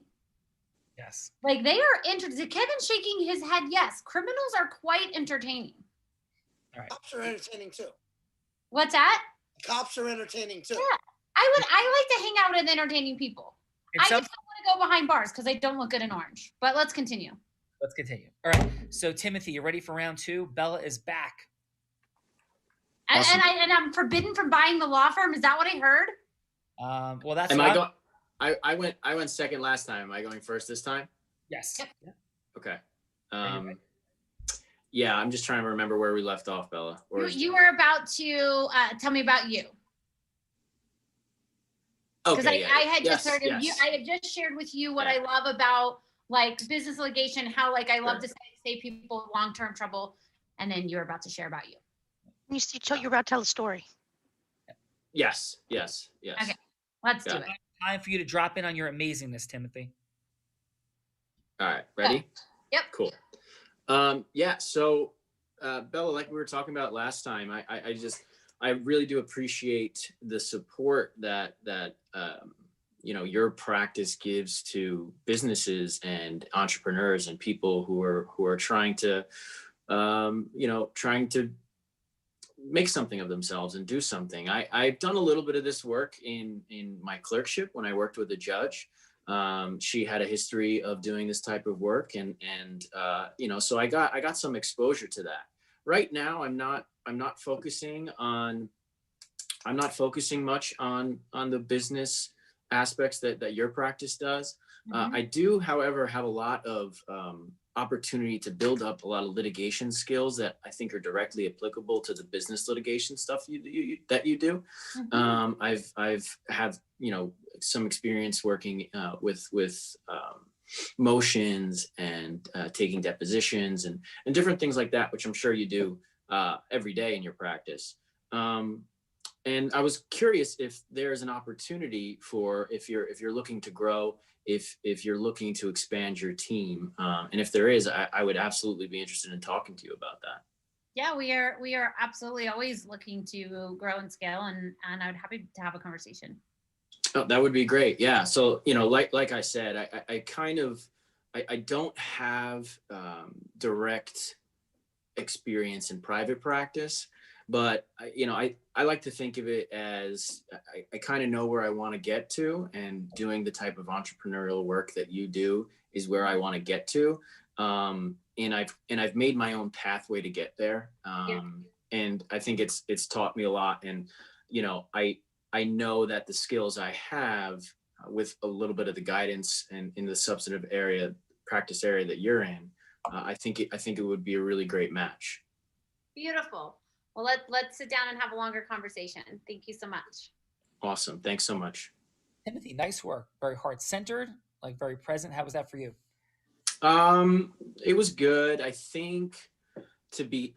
Yes. Like they are entertaining. Kevin's shaking his head. Yes, criminals are quite entertaining. All right. Cops are entertaining too. What's that? Cops are entertaining too. Yeah, I like to hang out with entertaining people. I just don't want to go behind bars because I don't look good in orange. But let's continue. Let's continue. All right. So, Timothy, you ready for round 2? Bella is back. Awesome. And I'm forbidden from buying the law firm. Is that what I heard? Well, that's. I went second last time. Am I going first this time? Yes. Yep. Yeah. Okay. Yeah, I'm just trying to remember where we left off, Bella. You were about to tell me about you. Because Okay. I had just yes, heard of yes. you. I had just shared with you what I love about like business litigation, how like I love Sure. to save people long-term trouble, and then you're about to share about you. You're about to tell a story. Yes. Okay, let's do it. Time for you to drop in on your amazingness, Timothy. All right. Ready? Yep. Cool. Yeah. So, Bella, like we were talking about last time, I really do appreciate the support that your practice gives to businesses and entrepreneurs and people who are trying to make something of themselves and do something. I've done a little bit of this work in my clerkship when I worked with a judge. She had a history of doing this type of work, and so I got some exposure to that. Right now, I'm not focusing much on the business aspects that your practice does. Mm-hmm. I do, however, have a lot of opportunity to build up a lot of litigation skills that I think are directly applicable to the business litigation stuff that you do. Mm-hmm. I've had some experience working with motions and taking depositions and different things like that, which I'm sure you do every day in your practice. And I was curious if there's an opportunity for if you're looking to grow, if you're looking to expand your team, and if there is, I would absolutely be interested in talking to you about that. Yeah, we are absolutely always looking to grow and scale, and I would be happy to have a conversation. Oh, that would be great. Yeah. So, like I said, I don't have direct experience in private practice, but I like to think of it as I kind of know where I want to get to, and doing the type of entrepreneurial work that you do is where I want to get to. And I've made my own pathway to get there. And I think it's taught me a lot. And, I know that the skills I have with a little bit of the guidance and in the substantive practice area that you're in, I think it would be a really great match. Beautiful. Well, let's sit down and have a longer conversation. Thank you so much. Awesome. Thanks so much. Timothy, nice work. Very heart-centered, like very present. How was that for you? It was good. I think to be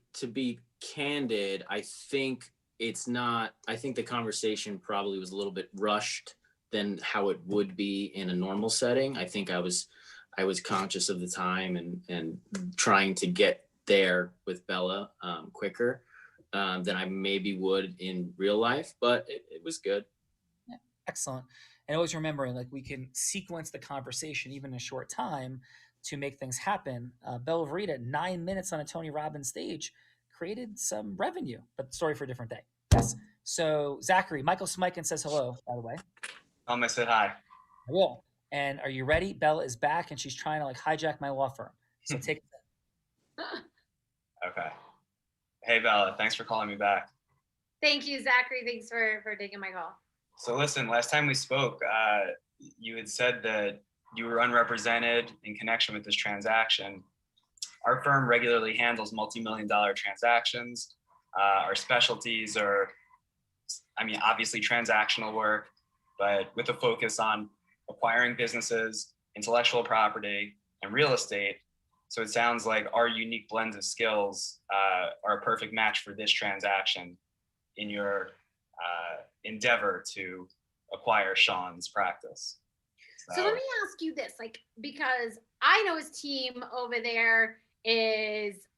candid, I think the conversation probably was a little bit rushed than how it would be in a normal setting. I think I was conscious of the time and trying to get there with Bella quicker than I maybe would in real life, but it was good. Yeah, excellent. and always remembering like we can sequence the conversation even in a short time to make things happen. Bella Verita, 9 minutes on a Tony Robbins stage, created some revenue, but story for a different day. Yes. So Zachary, Michael Smikin says hello, by the way. I said hi. I will. And are you ready? Bella is back and she's trying to like hijack my law firm. So take it. Okay. Hey, Bella, thanks for calling me back. Thank you, Zachary. Thanks for taking my call. So listen, last time we spoke, you had said that you were unrepresented in connection with this transaction. Our firm regularly handles multi-million-dollar transactions. Our specialties are, obviously transactional work, but with a focus on acquiring businesses, intellectual property, and real estate. So it sounds like our unique blends of skills are a perfect match for this transaction in your endeavor to acquire Sean's practice. So let me ask you this, like, because I know his team over there is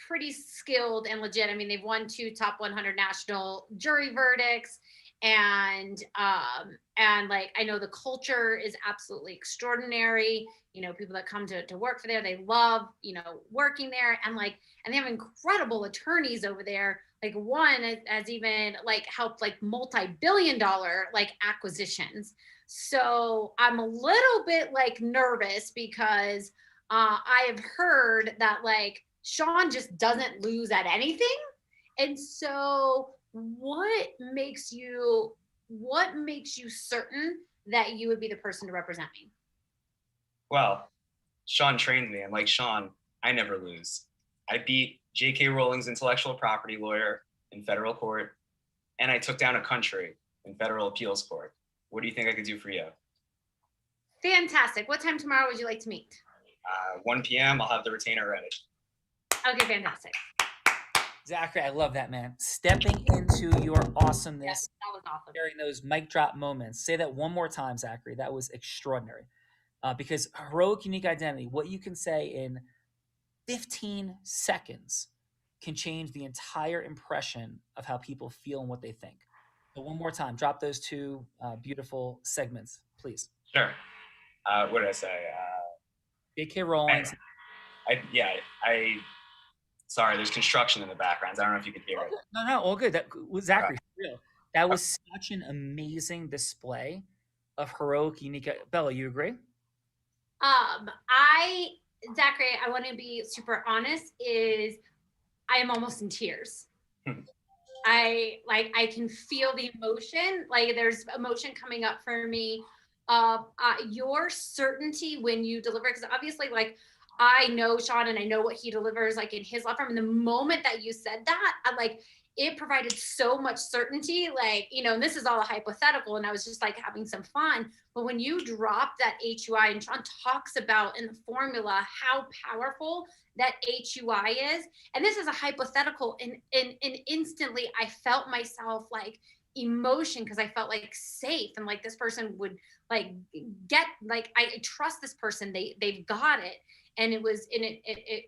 pretty skilled and legit. I mean, they've won 2 top 100 national jury verdicts, and like I know the culture is absolutely extraordinary. You know, people that come to work for there, they love, you know, working there, and they have incredible attorneys over there. Like one has even like helped like multi-billion-dollar like acquisitions. So I'm a little bit like nervous because I have heard that like Sean just doesn't lose at anything. And so what makes you certain that you would be the person to represent me? Well, Sean trained me, and like Sean, I never lose. I beat J.K. Rowling's intellectual property lawyer in federal court, and I took down a country in federal appeals court. What do you think I could do for you? Fantastic. What time tomorrow would you like to meet? 1 p.m. I'll have the retainer ready. Okay, fantastic. Zachary, I love that, man. Stepping into your awesomeness. Yes, that was awesome. During those mic drop moments. Say that one more time, Zachary. That was extraordinary. Because heroic, unique identity, what you can say in 15 seconds can change the entire impression of how people feel and what they think. So one more time, drop those 2 beautiful segments, please. Sure. What did I say? J.K. Rowling. Sorry, there's construction in the background. I don't know if you could hear it. No, all good. That was Zachary. For real. That was such an amazing display of heroic, unique. Bella, you agree? Zachary, I want to be super honest, I am almost in tears. I can feel the emotion. Like there's emotion coming up for me of your certainty when you deliver, because obviously like I know Sean and I know what he delivers like in his law firm. And the moment that you said that, it provided so much certainty, like, you know, and this is all a hypothetical and I was just like having some fun. But when you drop that HUI, and Sean talks about in the formula how powerful that HUI is, and this is a hypothetical, and instantly I felt myself like emotion, because I felt like safe and like this person would like get, like I trust this person, they've got it. And it was, and it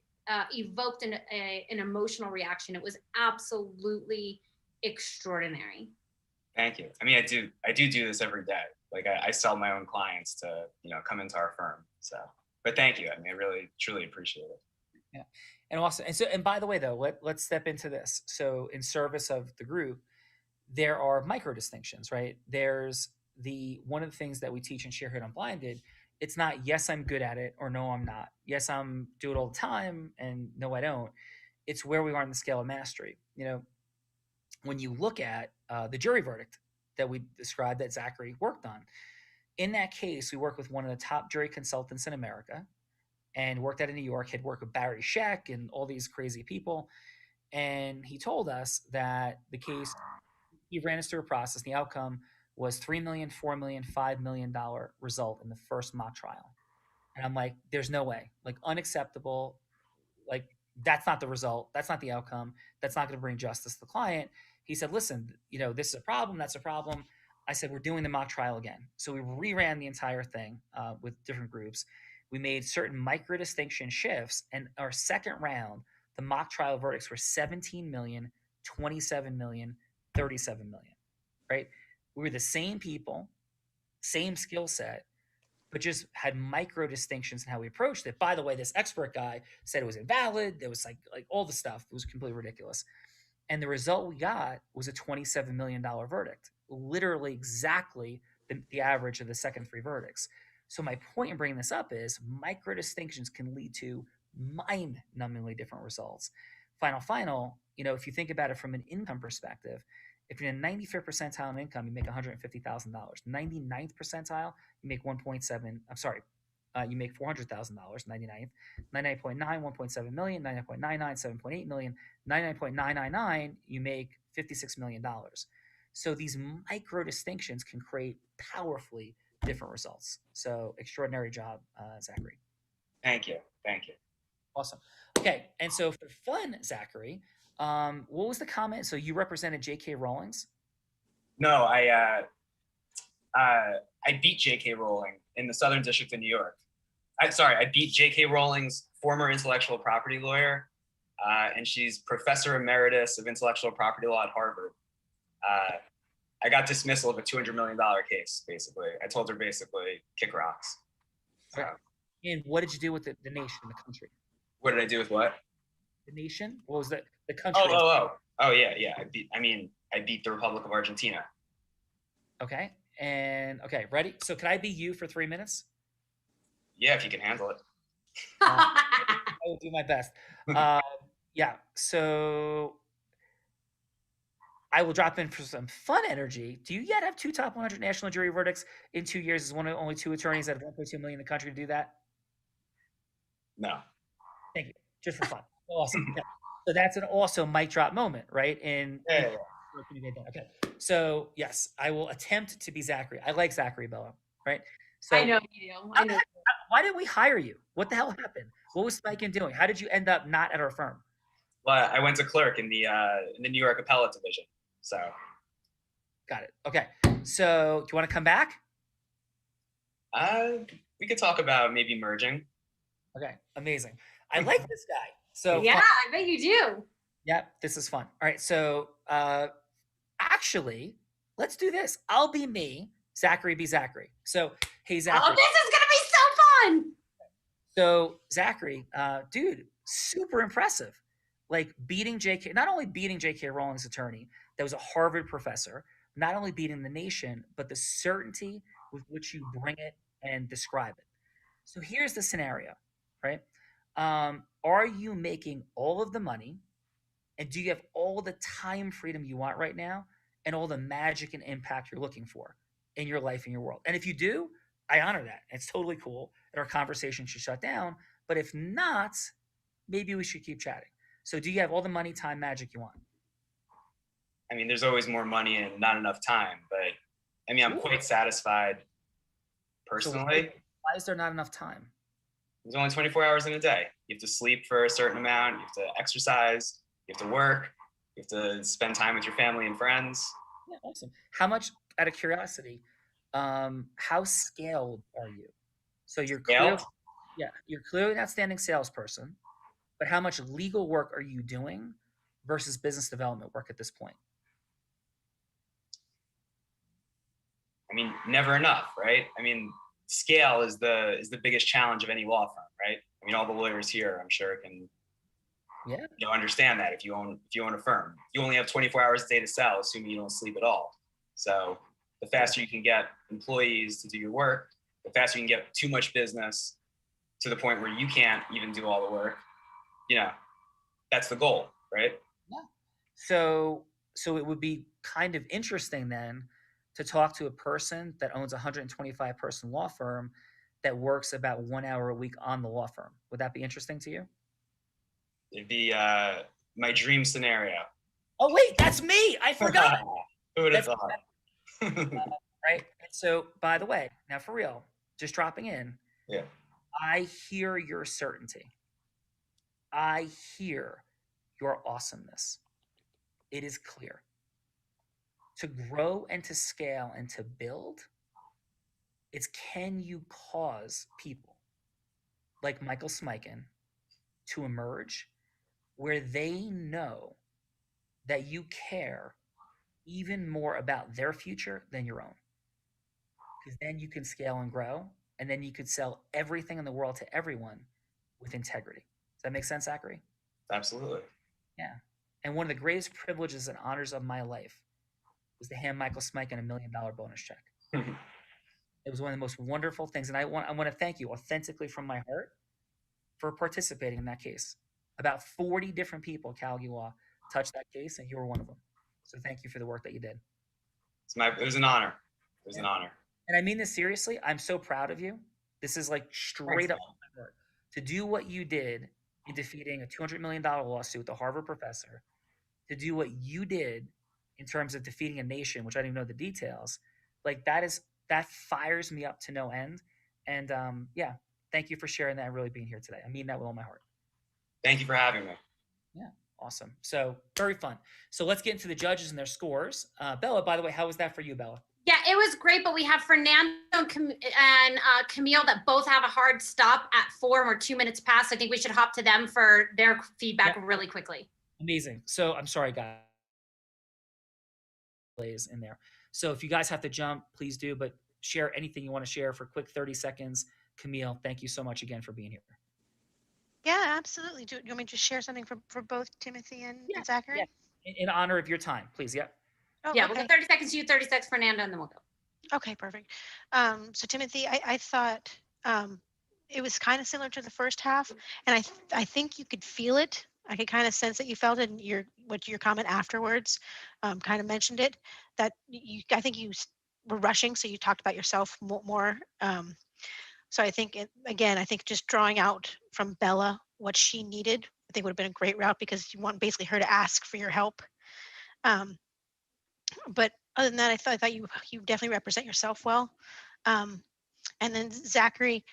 evoked an emotional reaction. It was absolutely extraordinary. Thank you. I mean, I do this every day. Like I sell my own clients to, you know, come into our firm. So, but thank you. I mean, I really, truly appreciate it. Yeah. And also, and by the way, though, let's step into this. So in service of the group, there are micro distinctions, right? There's one of the things that we teach and share here at Unblinded. It's not, yes, I'm good at it, or no, I'm not. Yes, I'm do it all the time, and no, I don't. It's where we are on the scale of mastery. You know, when you look at the jury verdict that we described that Zachary worked on, in that case, we worked with one of the top jury consultants in America and worked out in New York, had worked with Barry Scheck and all these crazy people. And he told us that the case, he ran us through a process. The outcome was $3 million, $4 million, $5 million result in the first mock trial. And I'm like, there's no way, like unacceptable. Like that's not the result. That's not the outcome. That's not going to bring justice to the client. He said, listen, you know, this is a problem. That's a problem. I said, we're doing the mock trial again. So we reran the entire thing with different groups. We made certain micro distinction shifts. And our second round, the mock trial verdicts were 17 million, 27 million, 37 million, right? We were the same people same skill set, but just had micro distinctions in how we approached it. By the way, this expert guy said it was invalid. There was like all the stuff. It was completely ridiculous. And the result we got was a $27 million verdict, literally exactly the average of the second three verdicts. So my point in bringing this up is micro distinctions can lead to mind-numbingly different results. Final, if you think about it from an income perspective, if you're in the 95th percentile in income, you make $150,000. 99th percentile, you make 1.7. I'm sorry, you make $400,000. 99th, 99.9, 1.7 million. 99.99, 7.8 million. 99.999, you make $56 million. So these micro distinctions can create powerfully different results. So extraordinary job, Zachary. Thank you. Awesome. Okay, and so for fun, Zachary, what was the comment? So you represented J.K. Rowling's? No, I beat J.K. Rowling in the Southern District of New York. I beat J.K. Rowling's former intellectual property lawyer, and she's professor emeritus of intellectual property law at Harvard. I got dismissal of a $200 million case, basically. I told her basically, kick rocks. So, and what did you do with the nation, the country? What did I do with what? The nation? What was the country? Oh, yeah. I beat the Republic of Argentina. Okay. And okay, ready? So can I be you for 3 minutes? Yeah, if you can handle it. I will do my best. Yeah. So I will drop in for some fun energy. Do you yet have 2 top 100 national jury verdicts in 2 years as one of only 2 attorneys out of 1.2 million in the country to do that? No. Thank you. Just for fun. Awesome. Okay. So that's an awesome mic drop moment, right? Okay. So yes, I will attempt to be Zachary. I like Zachary Bella, right? So I know you do. I know. Why didn't we hire you? What the hell happened? What was Spiken doing? How did you end up not at our firm? Well, I went to clerk in the New York Appellate Division. So got it. Okay. So do you want to come back? We could talk about maybe merging. Okay. Amazing. I like this guy. So yeah, fun. I bet you do. Yeah, this is fun. All right. So actually, let's do this. I'll be me. Zachary be Zachary. So hey Zachary. Oh, this is gonna be so fun. So Zachary, dude, super impressive. Like not only beating J.K. Rowling's attorney, that was a Harvard professor, not only beating the nation, but the certainty with which you bring it and describe it. So here's the scenario, right? Are you making all of the money, and do you have all the time freedom you want right now, and all the magic and impact you're looking for in your life and your world? And if you do, I honor that. It's totally cool, and our conversation should shut down. But if not, maybe we should keep chatting. So do you have all the money, time, magic you want? I mean, there's always more money and not enough time, but I mean, I'm quite satisfied personally. So why is there not enough time? There's only 24 hours in a day. You have to sleep for a certain amount. You have to exercise. You have to work. You have to spend time with your family and friends. Yeah, awesome. How much, out of curiosity, how scaled are you? So you're clearly an outstanding salesperson, but how much legal work are you doing versus business development work at this point? I mean, never enough, right? I mean, scale is the biggest challenge of any law firm, right? I mean, all the lawyers here, I'm sure, can understand that if you own a firm. You only have 24 hours a day to sell, assuming you don't sleep at all. So the faster you can get employees to do your work, the faster you can get too much business to the point where you can't even do all the work. That's the goal, right? Yeah. So it would be kind of interesting then to talk to a person that owns a 125 person law firm that works about 1 hour a week on the law firm. Would that be interesting to you? It'd be my dream scenario. Oh wait, that's me. I forgot. Who would have thought? Right. So by the way, now for real, just dropping in. Yeah. I hear your certainty. I hear your awesomeness. It is clear. To grow and to scale and to build, it's can you cause people like Michael Smiken to emerge where they know that you care even more about their future than your own. because then you can scale and grow, and then you could sell everything in the world to everyone with integrity. Does that make sense, Zachary? Absolutely. Yeah. And one of the greatest privileges and honors of my life was to hand Michael Smike $1 million bonus check. It was one of the most wonderful things. And I want to thank you authentically from my heart for participating in that case. About 40 different people, Calgua, touched that case, and you were one of them. So thank you for the work that you did. It was an honor. It was an honor. And I mean this seriously. I'm so proud of you. This is like straight up my heart. To do what you did in defeating a $200 million lawsuit with a Harvard professor, to do what you did in terms of defeating a nation, which I didn't even know the details, like that fires me up to no end. And yeah, thank you for sharing that and really being here today. I mean that with all my heart. Thank you for having me. Yeah, awesome. So very fun. So let's get into the judges and their scores. Bella, by the way, how was that for you, Bella? Yeah, it was great, but we have Fernando and Camille that both have a hard stop at 4 and we're 2 minutes past. I think we should hop to them for their feedback really quickly. Amazing. So I'm sorry, guys. Plays in there. So if you guys have to jump, please do, but share anything you want to share for a quick 30 seconds. Camille, thank you so much again for being here. Yeah, absolutely. Do you want me to just share something for both Timothy and Zachary? Yeah. In honor of your time, please. Yep. Oh, yeah, okay. we'll go 30 seconds to you, 30 seconds Fernando, and then we'll go. Okay, perfect. So Timothy, I thought it was kind of similar to the first half, and I think you could feel it. I could kind of sense that you felt it, and your comment afterwards kind of mentioned it. That I think you were rushing, so you talked about yourself more. So I think I think just drawing out from Bella what she needed, I think would have been a great route because you want basically her to ask for your help. But other than that, I thought you definitely represent yourself well. And then Zachary,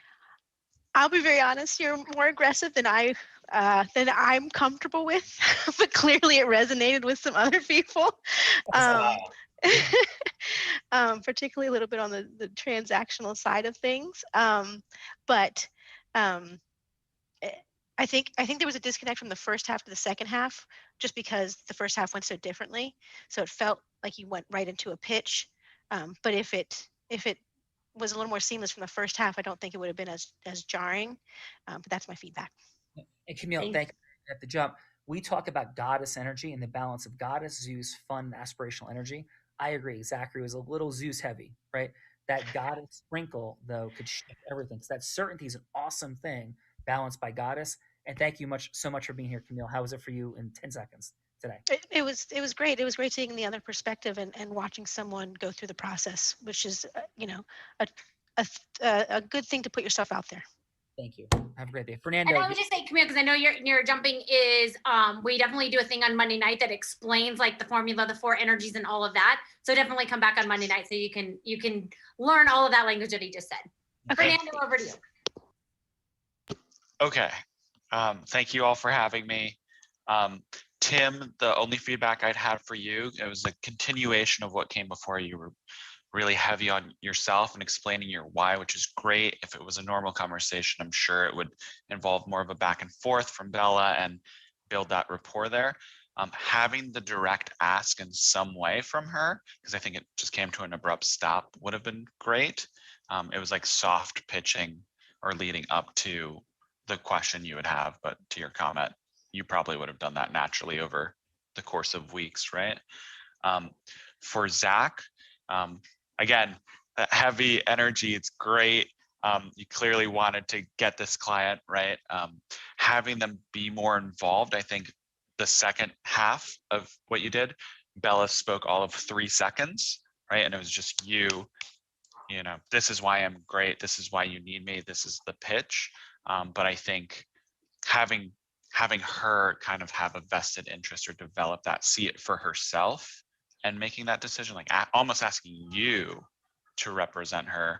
I'll be very honest, you're more aggressive than I'm comfortable with, but clearly it resonated with some other people. Particularly a little bit on the transactional side of things. But I think there was a disconnect from the first half to the second half, just because the first half went so differently. So it felt like you went right into a pitch. But if it was a little more seamless from the first half, I don't think it would have been as jarring. But that's my feedback. And Camille, thank you at the jump. We talk about goddess energy and the balance of goddess, Zeus, fun, aspirational energy. I agree. Zachary was a little Zeus heavy, right? That goddess sprinkle, though, could shift everything. So that certainty is an awesome thing, balanced by goddess. And thank you so much for being here, Camille. How was it for you in 10 seconds today? It was great. It was great seeing the other perspective and watching someone go through the process, which is a good thing to put yourself out there. Thank you. Have a great day. Fernando. And I would just say, Camille, because I know you're jumping is we definitely do a thing on Monday night that explains like the formula, the 4 energies and all of that. So definitely come back on Monday night so you can learn all of that language that he just said. Okay. Fernando, over to you. Okay. Thank you all for having me. Tim, the only feedback I'd have for you, it was a continuation of what came before. You were really heavy on yourself and explaining your why, which is great. If it was a normal conversation, I'm sure it would involve more of a back and forth from Bella and build that rapport there. Having the direct ask in some way from her, because I think it just came to an abrupt stop, would have been great. It was like soft pitching or leading up to the question you would have, but to your comment, you probably would have done that naturally over the course of weeks, right? For Zach, again, heavy energy, it's great. You clearly wanted to get this client, right? Having them be more involved, I think the second half of what you did, Bella spoke all of 3 seconds, right? And it was just you know, this is why I'm great. This is why you need me. This is the pitch. But I think having her kind of have a vested interest or develop that, see it for herself and making that decision, like almost asking you to represent her,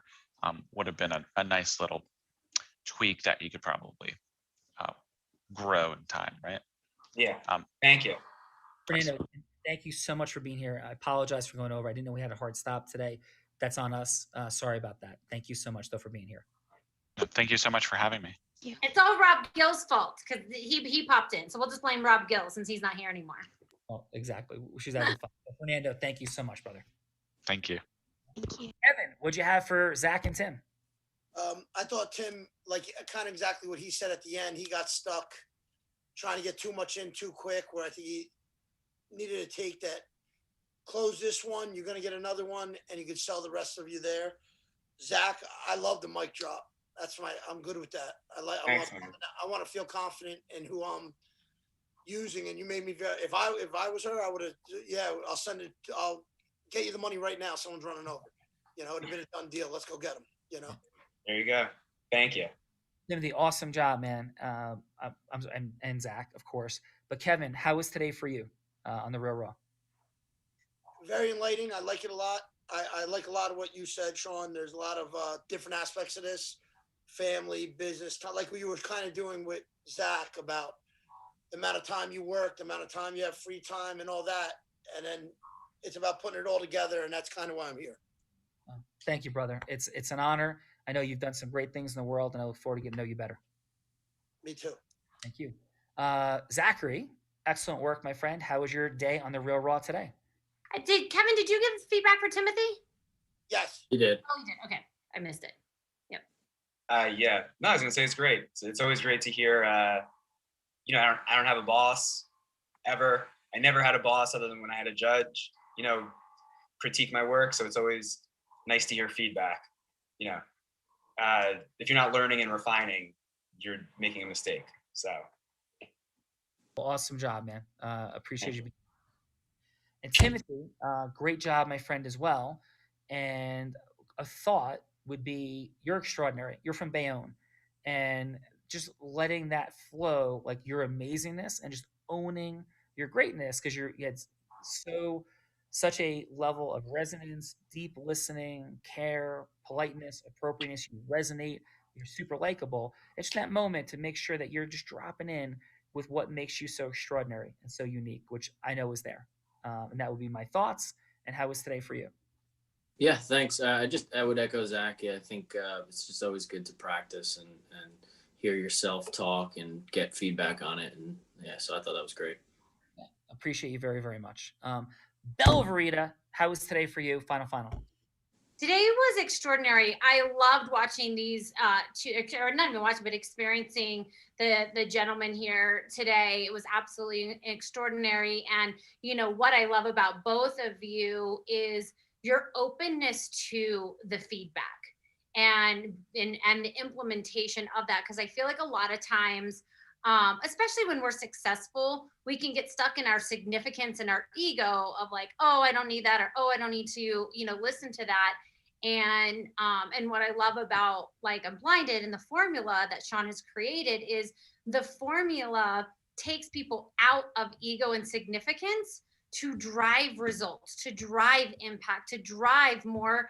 would have been a nice little tweak that you could probably grow in time, right? Yeah. Thank you. Fernando, thank you so much for being here. I apologize for going over. I didn't know we had a hard stop today. That's on us. Sorry about that. Thank you so much, though, for being here. Thank you so much for having me. It's all Rob Gill's fault because he popped in. So we'll just blame Rob Gill since he's not here anymore. Well, exactly. She's having fun. Fernando, thank you so much, brother. Thank you. Thank you. Kevin, what'd you have for Zach and Tim? I thought Tim, like kind of exactly what he said at the end, he got stuck trying to get too much in too quick, where I think he needed to take that, close this one, you're going to get another one, and you can sell the rest of you there. Zach, I love the mic drop. I'm good with that. I want to feel confident in who I'm using, and you made me if I was her, I would have, I'll get you the money right now. Someone's running over. It'd have been a done deal. Let's go get them. There you go. Thank you. Timothy, awesome job, man. And Zach, of course. But Kevin, how was today for you on the Real Raw? Very enlightening. I like it a lot. I like a lot of what you said, Sean. There's a lot of different aspects of this, family, business, like what you were kind of doing with Zach about the amount of time you work, the amount of time you have free time and all that. And then it's about putting it all together. And that's kind of why I'm here. Thank you, brother. It's an honor. I know you've done some great things in the world, and I look forward to getting to know you better. Me too. Thank you. Zachary, excellent work, my friend. How was your day on the Real Raw today? Kevin, did you give feedback for Timothy? Yes. You did. Oh, you did. Okay. I missed it. Yep. Yeah. No, I was gonna say it's great. It's always great to hear. I don't have a boss ever. I never had a boss other than when I had a judge. Critique my work. So it's always nice to hear feedback. If you're not learning and refining, you're making a mistake. So. Well, awesome job, man. Appreciate you. And Timothy, great job, my friend, as well. And a thought would be, you're extraordinary. You're from Bayonne. And just letting that flow, like your amazingness, and just owning your greatness, because you had such a level of resonance, deep listening, care, politeness, appropriateness. You resonate. You're super likable. It's that moment to make sure that you're just dropping in with what makes you so extraordinary and so unique, which I know is there. And that would be my thoughts. And how was today for you? Yeah, thanks. I would echo Zach. I think it's just always good to practice and hear yourself talk and get feedback on it. And yeah, so I thought that was great. Yeah, appreciate you very, very much. Bella Verita, how was today for you? Final. Today was extraordinary. I loved watching these or not even watching, but experiencing the gentleman here today. It was absolutely extraordinary. And what I love about both of you is your openness to the feedback and the implementation of that. Because I feel like a lot of times, especially when we're successful, we can get stuck in our significance and our ego of like, oh, I don't need that, or oh, I don't need to, listen to that. And what I love about like Unblinded and the formula that Sean has created is the formula takes people out of ego and significance to drive results, to drive impact, to drive more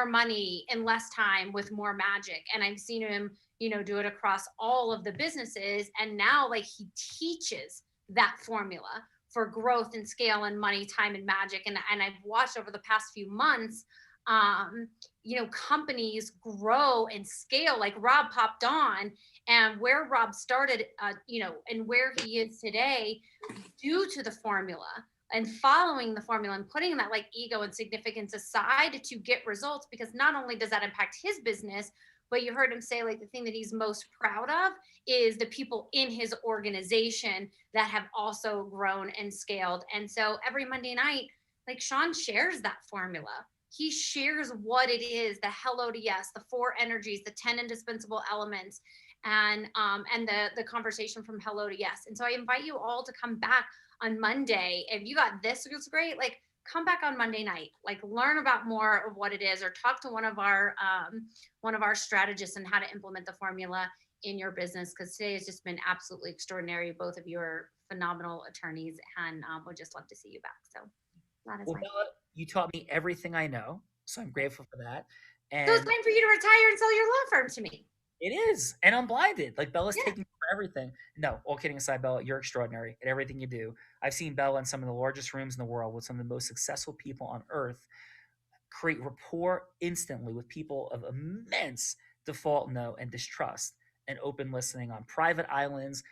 money in less time with more magic. And I've seen him, do it across all of the businesses. And now like he teaches that formula for growth and scale and money, time and magic. And I've watched over the past few months, companies grow and scale. Like Rob popped on, and where Rob started, and where he is today, due to the formula and following the formula and putting that like ego and significance aside to get results. Because not only does that impact his business, but you heard him say like the thing that he's most proud of is the people in his organization that have also grown and scaled. And so every Monday night, like Sean shares that formula. He shares what it is, the hello to yes, the 4 energies, the 10 indispensable elements, and the conversation from hello to yes. And so I invite you all to come back on Monday. If you got this, it was great. Like come back on Monday night, like learn about more of what it is, or talk to one of our strategists and how to implement the formula in your business. Because today has just been absolutely extraordinary. Both of you are phenomenal attorneys, and we'd just love to see you back. So that is Well, Bella, you taught me everything I know, so I'm grateful for that. And so it's time for you to retire and sell your law firm to me. It is, and Unblinded. Like Bella's taking for everything. No, all kidding aside, Bella, you're extraordinary at everything you do. I've seen Bella in some of the largest rooms in the world with some of the most successful people on earth create rapport instantly with people of immense default no and distrust and open listening on private islands.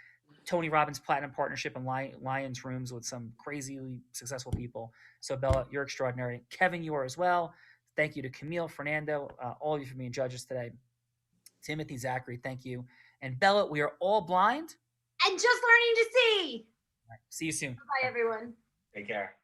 Tony Robbins Platinum Partnership and Lions rooms with some crazily successful people. So Bella, you're extraordinary. Kevin, you are as well. Thank you to Camille, Fernando, all of you for being judges today. Timothy, Zachary, thank you. And Bella, we are all blind. And just learning to see. All right, see you soon. Bye, everyone. Take care.